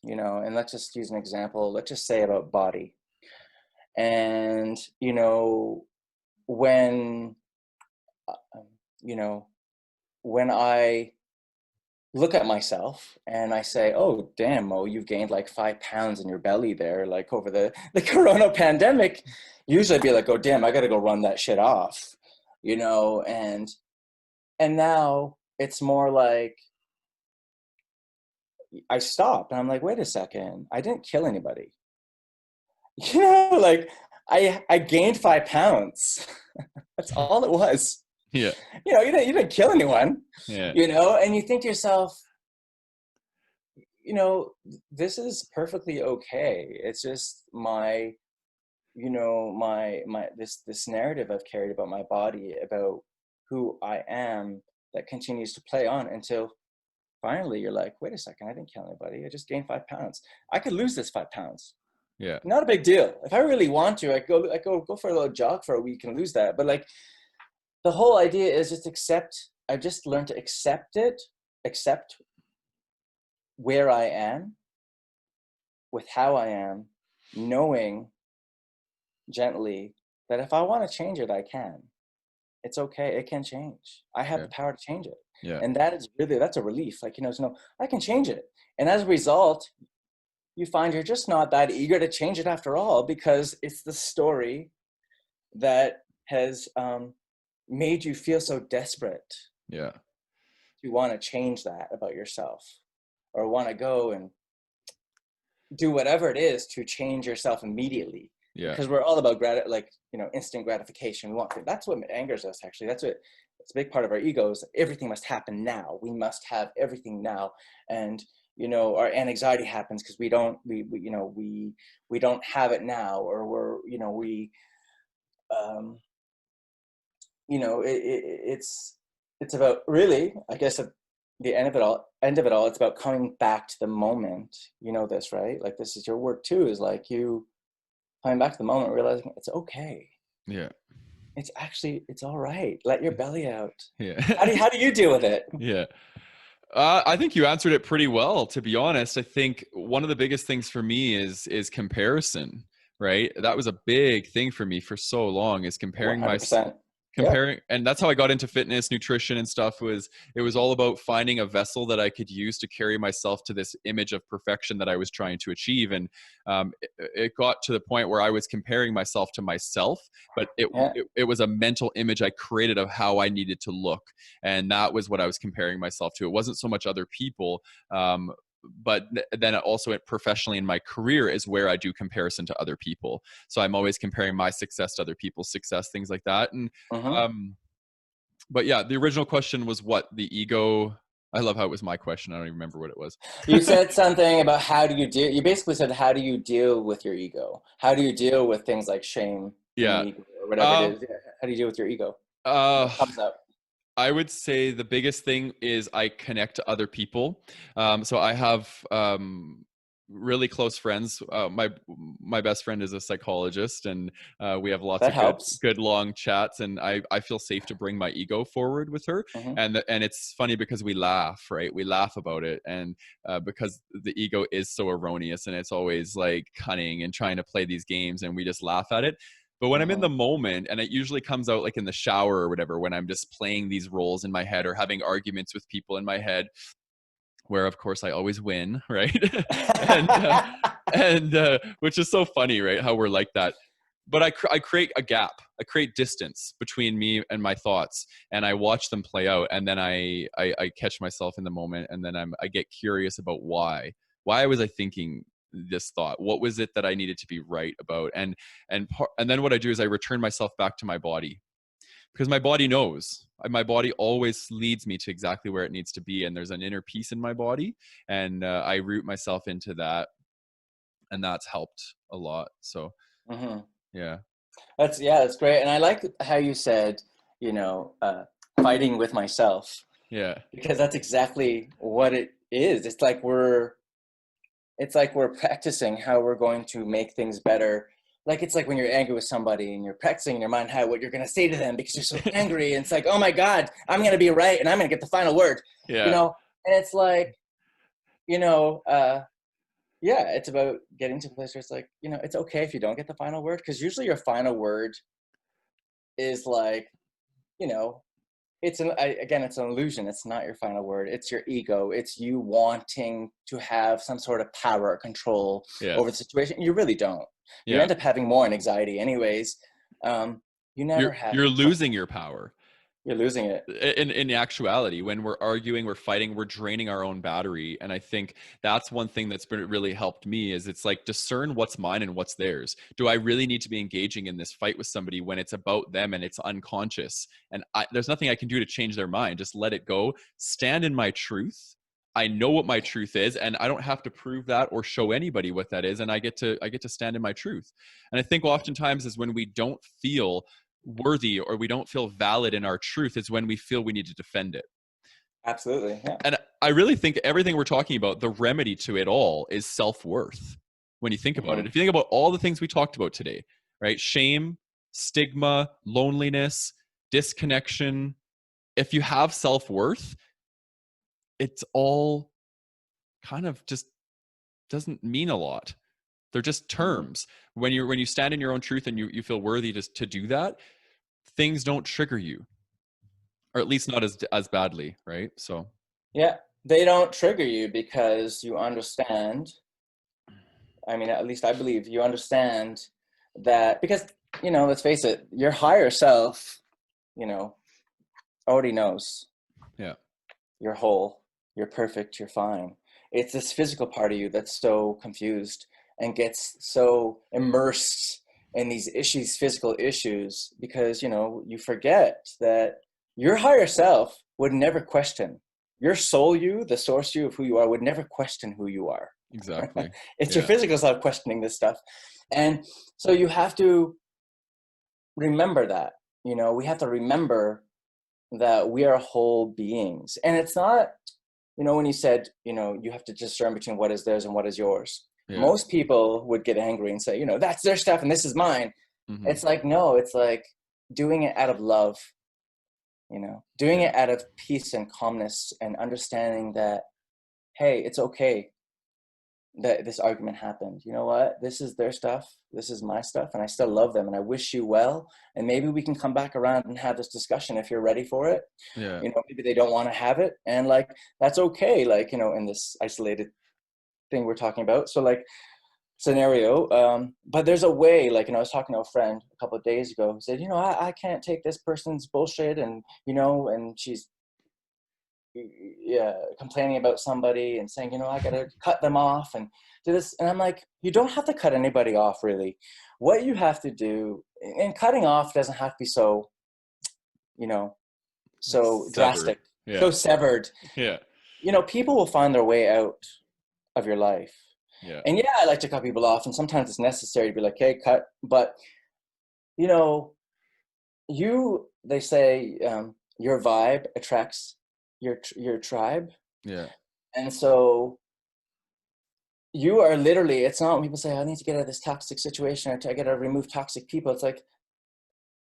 you know, and let's just use an example, let's just say about body. And, you know, when, you know, when I look at myself and I say, oh, damn, Mo, you've gained like 5 pounds in your belly there, like over the corona pandemic, usually I'd be like, oh, damn, I got to go run that shit off, you know. And now it's more like I stop and I'm like, wait a second, I didn't kill anybody. You know, like I gained 5 pounds. That's all it was. Yeah. You know, you didn't kill anyone, Yeah. you know, and you think to yourself, you know, this is perfectly okay. It's just my, you know, my this narrative I've carried about my body, about who I am, that continues to play on until finally you're like, wait a second, I didn't kill anybody. I just gained 5 pounds. I could lose this 5 pounds. Yeah. Not a big deal. If I really want to, I go for a little jog for a week and lose that. But like the whole idea is just accept. I've just learned to accept it, accept where I am, with how I am, knowing gently that if I want to change it, I can. It's okay. It can change. I have Yeah. the power to change it. Yeah. And that is really, that's a relief. Like, you know, to know I can change it. And as a result, you find you're just not that eager to change it after all, because it's the story that has made you feel so desperate Yeah. to want to change that about yourself, or want to go and do whatever it is to change yourself immediately. Yeah. Because we're all about like, you know, instant gratification. We want to, that's what angers us, actually. That's what, it's a big part of our egos. Everything must happen now. We must have everything now. And, you know, our anxiety happens because we you know, we don't have it now, or we're, you know, um, you know, it's about, really, I guess, at the end of it all, it's about coming back to the moment. You know this, right? Like, this is your work too, is like you coming back to the moment, realizing it's okay. Yeah. It's all right. Let your belly out. Yeah. How do you deal with it? Yeah. I think you answered it pretty well, to be honest. I think one of the biggest things for me is comparison, right? That was a big thing for me for so long, is comparing my 100%. Yeah. comparing. And that's how I got into fitness, nutrition and stuff. Was it was all about finding a vessel that I could use to carry myself to this image of perfection that I was trying to achieve. And it got to the point where I was comparing myself to myself, but Yeah. it was a mental image I created of how I needed to look, and that was what I was comparing myself to. It wasn't so much other people. But then also professionally in my career is where I do comparison to other people. So I'm always comparing my success to other people's success, things like that. And Mm-hmm. but yeah, the original question was what? The ego. I love how it was my question. I don't even remember what it was. You said something about how do you deal. You basically said, how do you deal with your ego? How do you deal with things like shame in the Yeah. ego, or whatever it is? Yeah. How do you deal with your ego? Uh, What comes up? I would say the biggest thing is I connect to other people. So I have really close friends. My best friend is a psychologist, and we have lots That of good helps. good long chats. And I feel safe to bring my ego forward with her. Mm-hmm. And it's funny because we laugh, right? We laugh about it, and because the ego is so erroneous, and it's always like cunning and trying to play these games, and we just laugh at it. But when I'm in Mm-hmm. the moment, and it usually comes out like in the shower or whatever, when I'm just playing these roles in my head or having arguments with people in my head, where of course I always win, right? and which is so funny, right? How we're like that. But I create a gap, I create distance between me and my thoughts, and I watch them play out, and then I catch myself in the moment, and then I get curious about why was I thinking this thought? What was it that I needed to be right about? And then what I do is I return myself back to my body, because my body knows. My body always leads me to exactly where it needs to be, and there's an inner peace in my body, and I root myself into that, and that's helped a lot. So Mm-hmm. yeah. That's great. And I like how you said, you know, fighting with myself, Yeah. because that's exactly what it is. It's like we're practicing how we're going to make things better like, it's like when you're angry with somebody and you're practicing in your mind what you're going to say to them because you're so angry. And it's like, oh my God, I'm going to be right. And I'm going to get the final word, Yeah. and it's like, you know, yeah, it's about getting to a place where it's like, it's okay if you don't get the final word. Cause usually your final word is like, you know, again, it's an illusion. It's not your final word. It's your ego. It's you wanting to have some sort of power or control Yeah. over the situation. You really don't. You Yeah. end up having more anxiety anyways. You never have You're control. losing your power. You're losing it. In actuality, when we're arguing, we're fighting, we're draining our own battery. And I think that's one thing that's been really helped me, is it's like, discern what's mine and what's theirs. Do I really need to be engaging in this fight with somebody when it's about them and it's unconscious, and there's nothing I can do to change their mind? Just let it go, stand in my truth. I know what my truth is, and I don't have to prove that or show anybody what that is, and I get to stand in my truth. And I think oftentimes is when we don't feel worthy or we don't feel valid in our truth, is when we feel we need to defend it. Absolutely. Yeah. And I really think everything we're talking about, the remedy to it all is self-worth. When you think about it, if you think about all the things we talked about today, right? Shame, stigma, loneliness, disconnection. If you have self-worth, it's all kind of just doesn't mean a lot. They're just terms. When you stand in your own truth and you feel worthy to do that, things don't trigger you, or at least not as badly, right? So Yeah. They don't trigger you because you understand. I mean, at least I believe you understand that, because, let's face it, your higher self, already knows yeah, you're whole, you're perfect, you're fine. It's this physical part of you that's so confused and gets so immersed in these issues, physical issues, because, you forget that your higher self would never question. Your soul you, the source you of who you are, would never question who you are. exactly. It's your Yeah, physical self questioning this stuff. And so you have to remember that. We have to remember that we are whole beings. And it's not, when you said, you have to discern between what is theirs and what is yours. yeah. Most people would get angry and say, that's their stuff and this is mine. Mm-hmm. It's like, no, it's like doing it out of love, doing Yeah. it out of peace and calmness and understanding that, hey, it's okay that this argument happened. You know what? This is their stuff. This is my stuff. And I still love them. And I wish you well. And maybe we can come back around and have this discussion if you're ready for it. Yeah. Maybe they don't want to have it. And like, that's okay. Like, in this isolated thing we're talking about. So like scenario, but there's a way, like, I was talking to a friend a couple of days ago who said, I can't take this person's bullshit. And, and she's, yeah, complaining about somebody and saying, I gotta cut them off and do this. And I'm like, you don't have to cut anybody off, really. What you have to do, and cutting off doesn't have to be so, Like so severed. drastic, Yeah. so severed. Yeah. People will find their way out of your life. Yeah. And yeah, I like to cut people off, and sometimes it's necessary to be like, hey, cut. But they say, your vibe attracts your tribe. Yeah. And so you are literally, it's not when people say, I need to get out of this toxic situation, or I got to remove toxic people. It's like,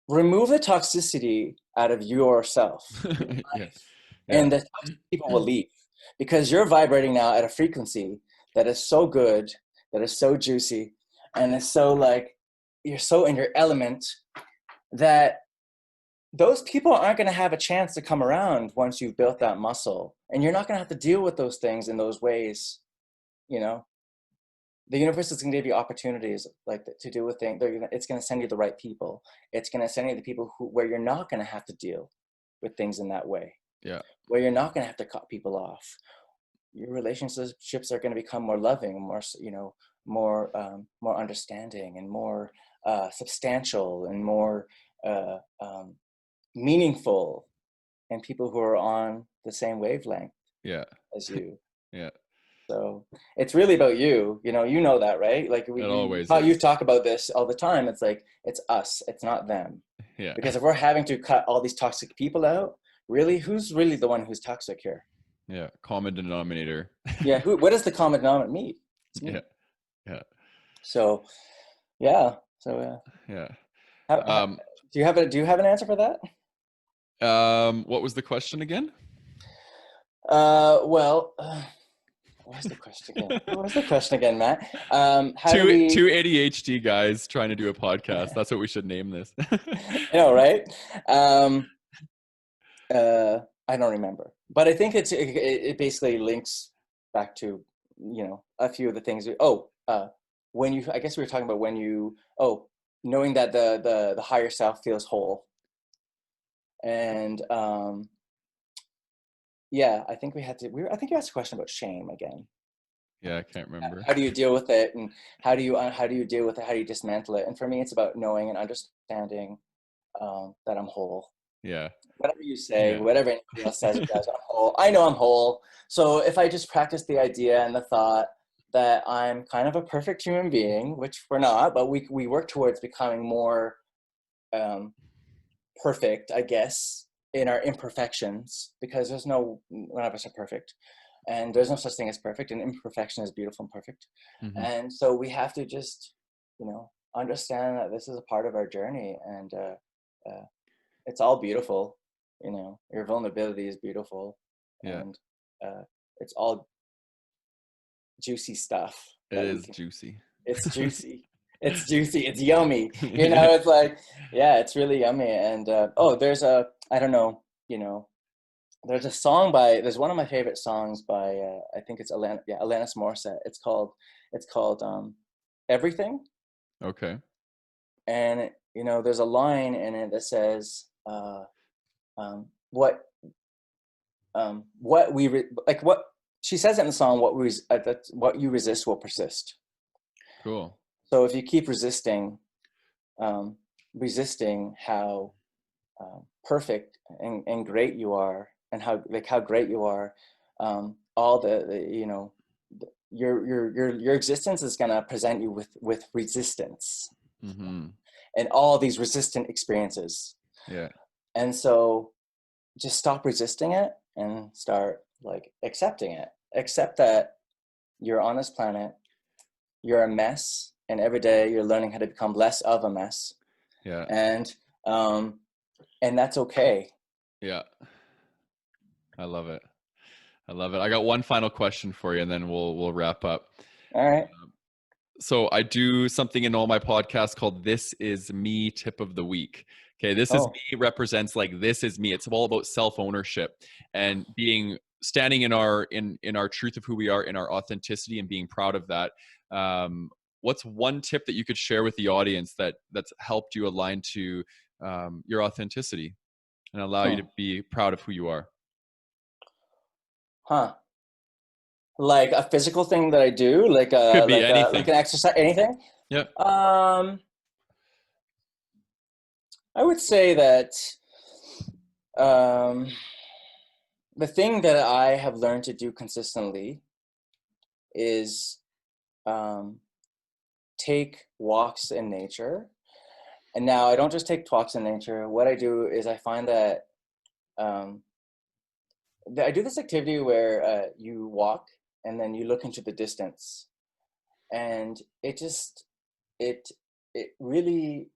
remove the toxicity out of yourself, your Yeah. life, Yeah. and the toxic people will leave, because you're vibrating now at a frequency that is so good, that is so juicy, and is so like, you're so in your element that those people aren't going to have a chance to come around once you've built that muscle, and you're not going to have to deal with those things in those ways. The universe is going to give you opportunities like to deal with things. It's going to send you the right people. It's going to send you the people where you're not going to have to deal with things in that way, Yeah. where you're not going to have to cut people off. Your relationships are going to become more loving, more, more understanding, and more substantial, and more meaningful, and people who are on the same wavelength Yeah. as you. Yeah. So it's really about you, you know that, right? Like It always you is. talk about this all the time. It's like, it's us, it's not them. Yeah. Because if we're having to cut all these toxic people out, really, who's really the one who's toxic here? Yeah. Common denominator. Yeah. What does the common denominator mean? It's Yeah. me. Yeah. So, yeah. So Yeah. how, do you have an answer for that? What was the question again? Well, what was the question again? What was the question again, Matt? How do Two we? ADHD guys trying to do a podcast. That's what we should name this. I know, right? Um, I don't remember, but I think it basically links back to, you know, a few of the things. When you, I guess we were talking about when you, knowing that the higher self feels whole, and yeah, I think we had to. I think you asked a question about shame again. Yeah, I can't remember. How do you deal with it, and how do you deal with it? How do you dismantle it? And for me, it's about knowing and understanding that I'm whole. Yeah. Whatever you say, Yeah. whatever anybody else says or does, I'm whole. I know I'm whole. So if I just practice the idea and the thought that I'm kind of a perfect human being, which we're not, but we work towards becoming more um, perfect, I guess, in our imperfections, because there's no, none of us are perfect. And there's no such thing as perfect, and imperfection is beautiful and perfect. Mm-hmm. And so we have to just, you know, understand that this is a part of our journey, and it's all beautiful. You know, your vulnerability is beautiful, Yeah. and uh, it's all juicy stuff It that we is can. juicy. It's juicy. It's juicy. It's yummy. You know, it's like, yeah, it's really yummy. And there's a, I don't know, you know, there's a song by, there's one of my favorite songs by, I think it's Alanis Morissette. It's called Everything. Okay. And, you know, there's a line in it that says, um, what what she says it in the song, what you resist will persist. Cool. So if you keep um, resisting how perfect and great you are, and how great you are, all the you know, your existence is going to present you with resistance, Mm-hmm. and all these resistant experiences. Yeah. And so just stop resisting it and start like accepting it. Accept that you're on this planet, you're a mess, and every day you're learning how to become less of a mess. Yeah. And um and that's okay. Yeah. I love it. I love it. I got one final question for you, and then we'll wrap up. All right. So I do something in all my podcasts called "This Is Me" tip of the week. Okay, this is Oh, me represents like this is me. It's all about self ownership and being standing in our truth of who we are, in our authenticity, and being proud of that. What's one tip that you could share with the audience that's helped you align to your authenticity and allow you to be proud of who you are? huh. Like a physical thing that I do, Could be anything. like an exercise, anything. Yep. Um, I would say that um, the thing that I have learned to do consistently is um, take walks in nature. And now I don't just take walks in nature. What I do is I find that um, I do this activity where you walk and then you look into the distance, and it it really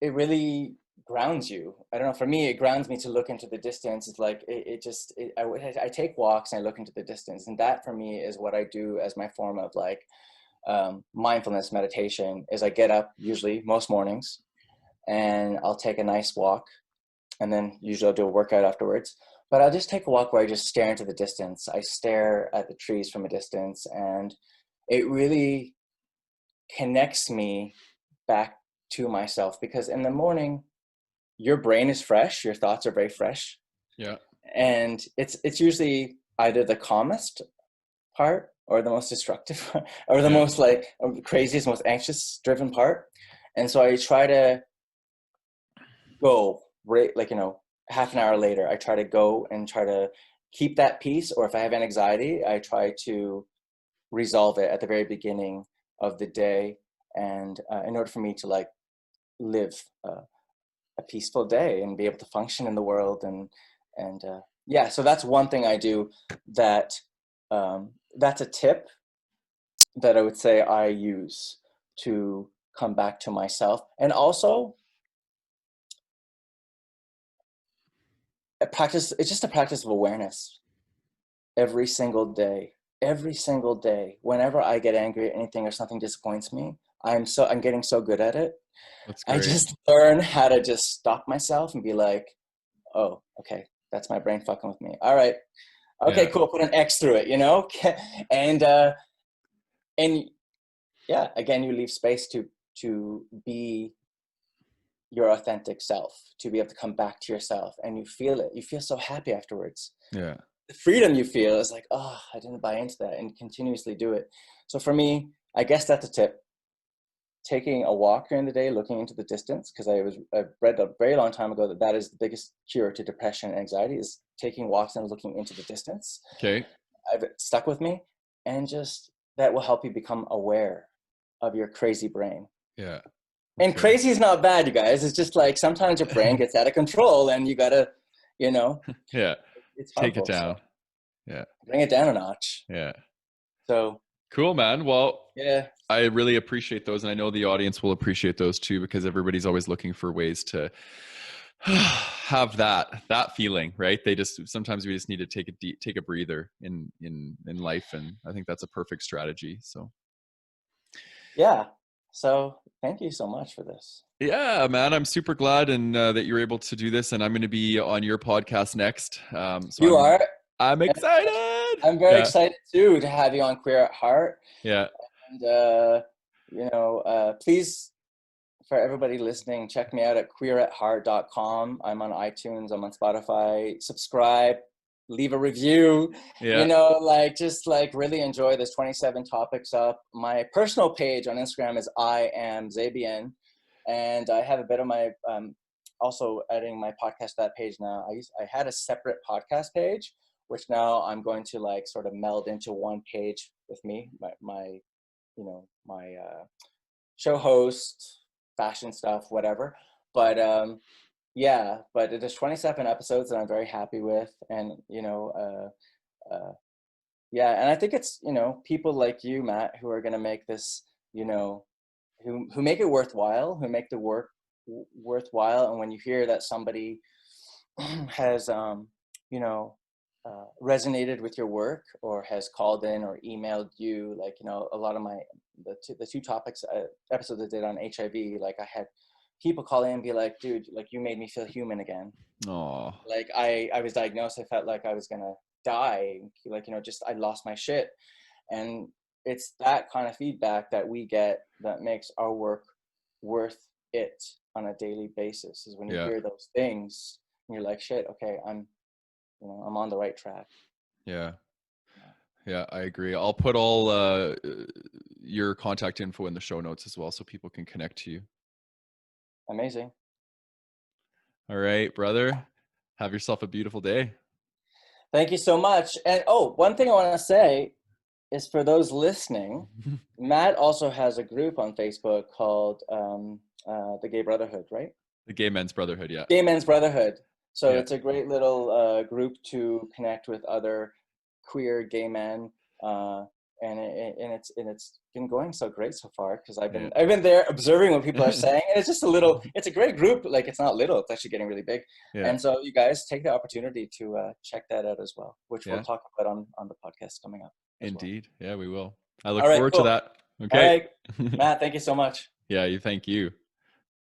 it really grounds you. I don't know. For me, it grounds me to look into the distance. It's like I take walks and I look into the distance, and that for me is what I do as my form of like mindfulness meditation. Is I get up usually most mornings, and I'll take a nice walk, and then usually I'll do a workout afterwards. But I'll just take a walk where I just stare into the distance. I stare at the trees from a distance, and it really connects me back to myself, because in the morning your brain is fresh, your thoughts are very fresh, Yeah. and it's usually either the calmest part or the most destructive or the Yeah. most like craziest, most anxious driven part. And so I try to go right, like, you know, half an hour later I try to go and try to keep that peace, or if I have an anxiety I try to resolve it at the very beginning of the day, and in order for me to like live a peaceful day and be able to function in the world. And yeah, so that's one thing I do, that that's a tip that I would say I use. to come back to myself. And also it's just a practice of awareness every single day. Every single day, whenever I get angry at anything or something disappoints me, I'm getting so good at it. That's I great. just learn how to just stop myself and be like, oh, okay, that's my brain fucking with me. All right. Okay, cool. Put an X through it, you know? And yeah, again, you leave space to be your authentic self, to be able to come back to yourself, and you feel it. You feel so happy afterwards. Yeah. The freedom you feel is like, oh, I didn't buy into that, and continuously do it. So for me, I guess that's a tip. Taking a walk during the day, looking into the distance, because I read a very long time ago that is the biggest cure to depression and anxiety, is taking walks and looking into the distance. Okay. I've stuck with me, and just that will help you become aware of your crazy brain. Yeah. And Okay. crazy is not bad, you guys. It's just like sometimes your brain gets out of control, and you gotta, Yeah. it's Take it harmful. down. So Yeah. bring it down a notch. Yeah. So Cool, man. Well, yeah. I really appreciate those, and I know the audience will appreciate those too, because everybody's always looking for ways to have that feeling, right? They just sometimes we just need to take a breather in life, and I think that's a perfect strategy. So Yeah. So thank you so much for this. yeah, man, I'm super glad and that you're able to do this, and I'm going to be on your podcast next. So You are. I'm And excited. I'm very Yeah, excited too to have you on Queer at Heart. yeah, And please, for everybody listening, check me out at queeratheart.com. I'm on iTunes, I'm on Spotify. Subscribe, leave a review. yeah. Just really enjoy this 27 topics up. My personal page on Instagram is I am Zabian, and I have a bit of my also adding my podcast to that page now. I had a separate podcast page, which now I'm going to sort of meld into one page with me, my show host, fashion stuff, whatever. But yeah, but it is 27 episodes that I'm very happy with, and yeah, and I think it's people like you, Matt, who are gonna make this, who make it worthwhile, who make the work worthwhile. And when you hear that somebody has resonated with your work, or has called in or emailed you, a lot of the two topics episodes I did on HIV, I had people call in and be like, dude, you made me feel human again. Oh, I was diagnosed, I felt like I was gonna die, just I lost my shit. And it's that kind of feedback that we get that makes our work worth it on a daily basis, is when you yeah, hear those things and you're like, shit, okay, I'm on the right track. yeah, yeah. I agree. I'll put all your contact info in the show notes as well, so people can connect to you. Amazing. All right, brother. Have yourself a beautiful day. Thank you so much. And one thing I want to say is, for those listening, Matt also has a group on Facebook called the Gay Brotherhood, right? The Gay Men's Brotherhood, yeah. Gay Men's Brotherhood. So Yeah. it's a great little group to connect with other queer gay men, and it's been going so great so far, because I've been there observing what people are saying, and it's just it's a great group. It's not little; it's actually getting really big. Yeah. And so you guys take the opportunity to check that out as well, which we'll talk about on the podcast coming up. Indeed. Well. Yeah, we will. I look All right, forward to cool. that. All Okay. right, Matt, thank you so much. Yeah, thank you.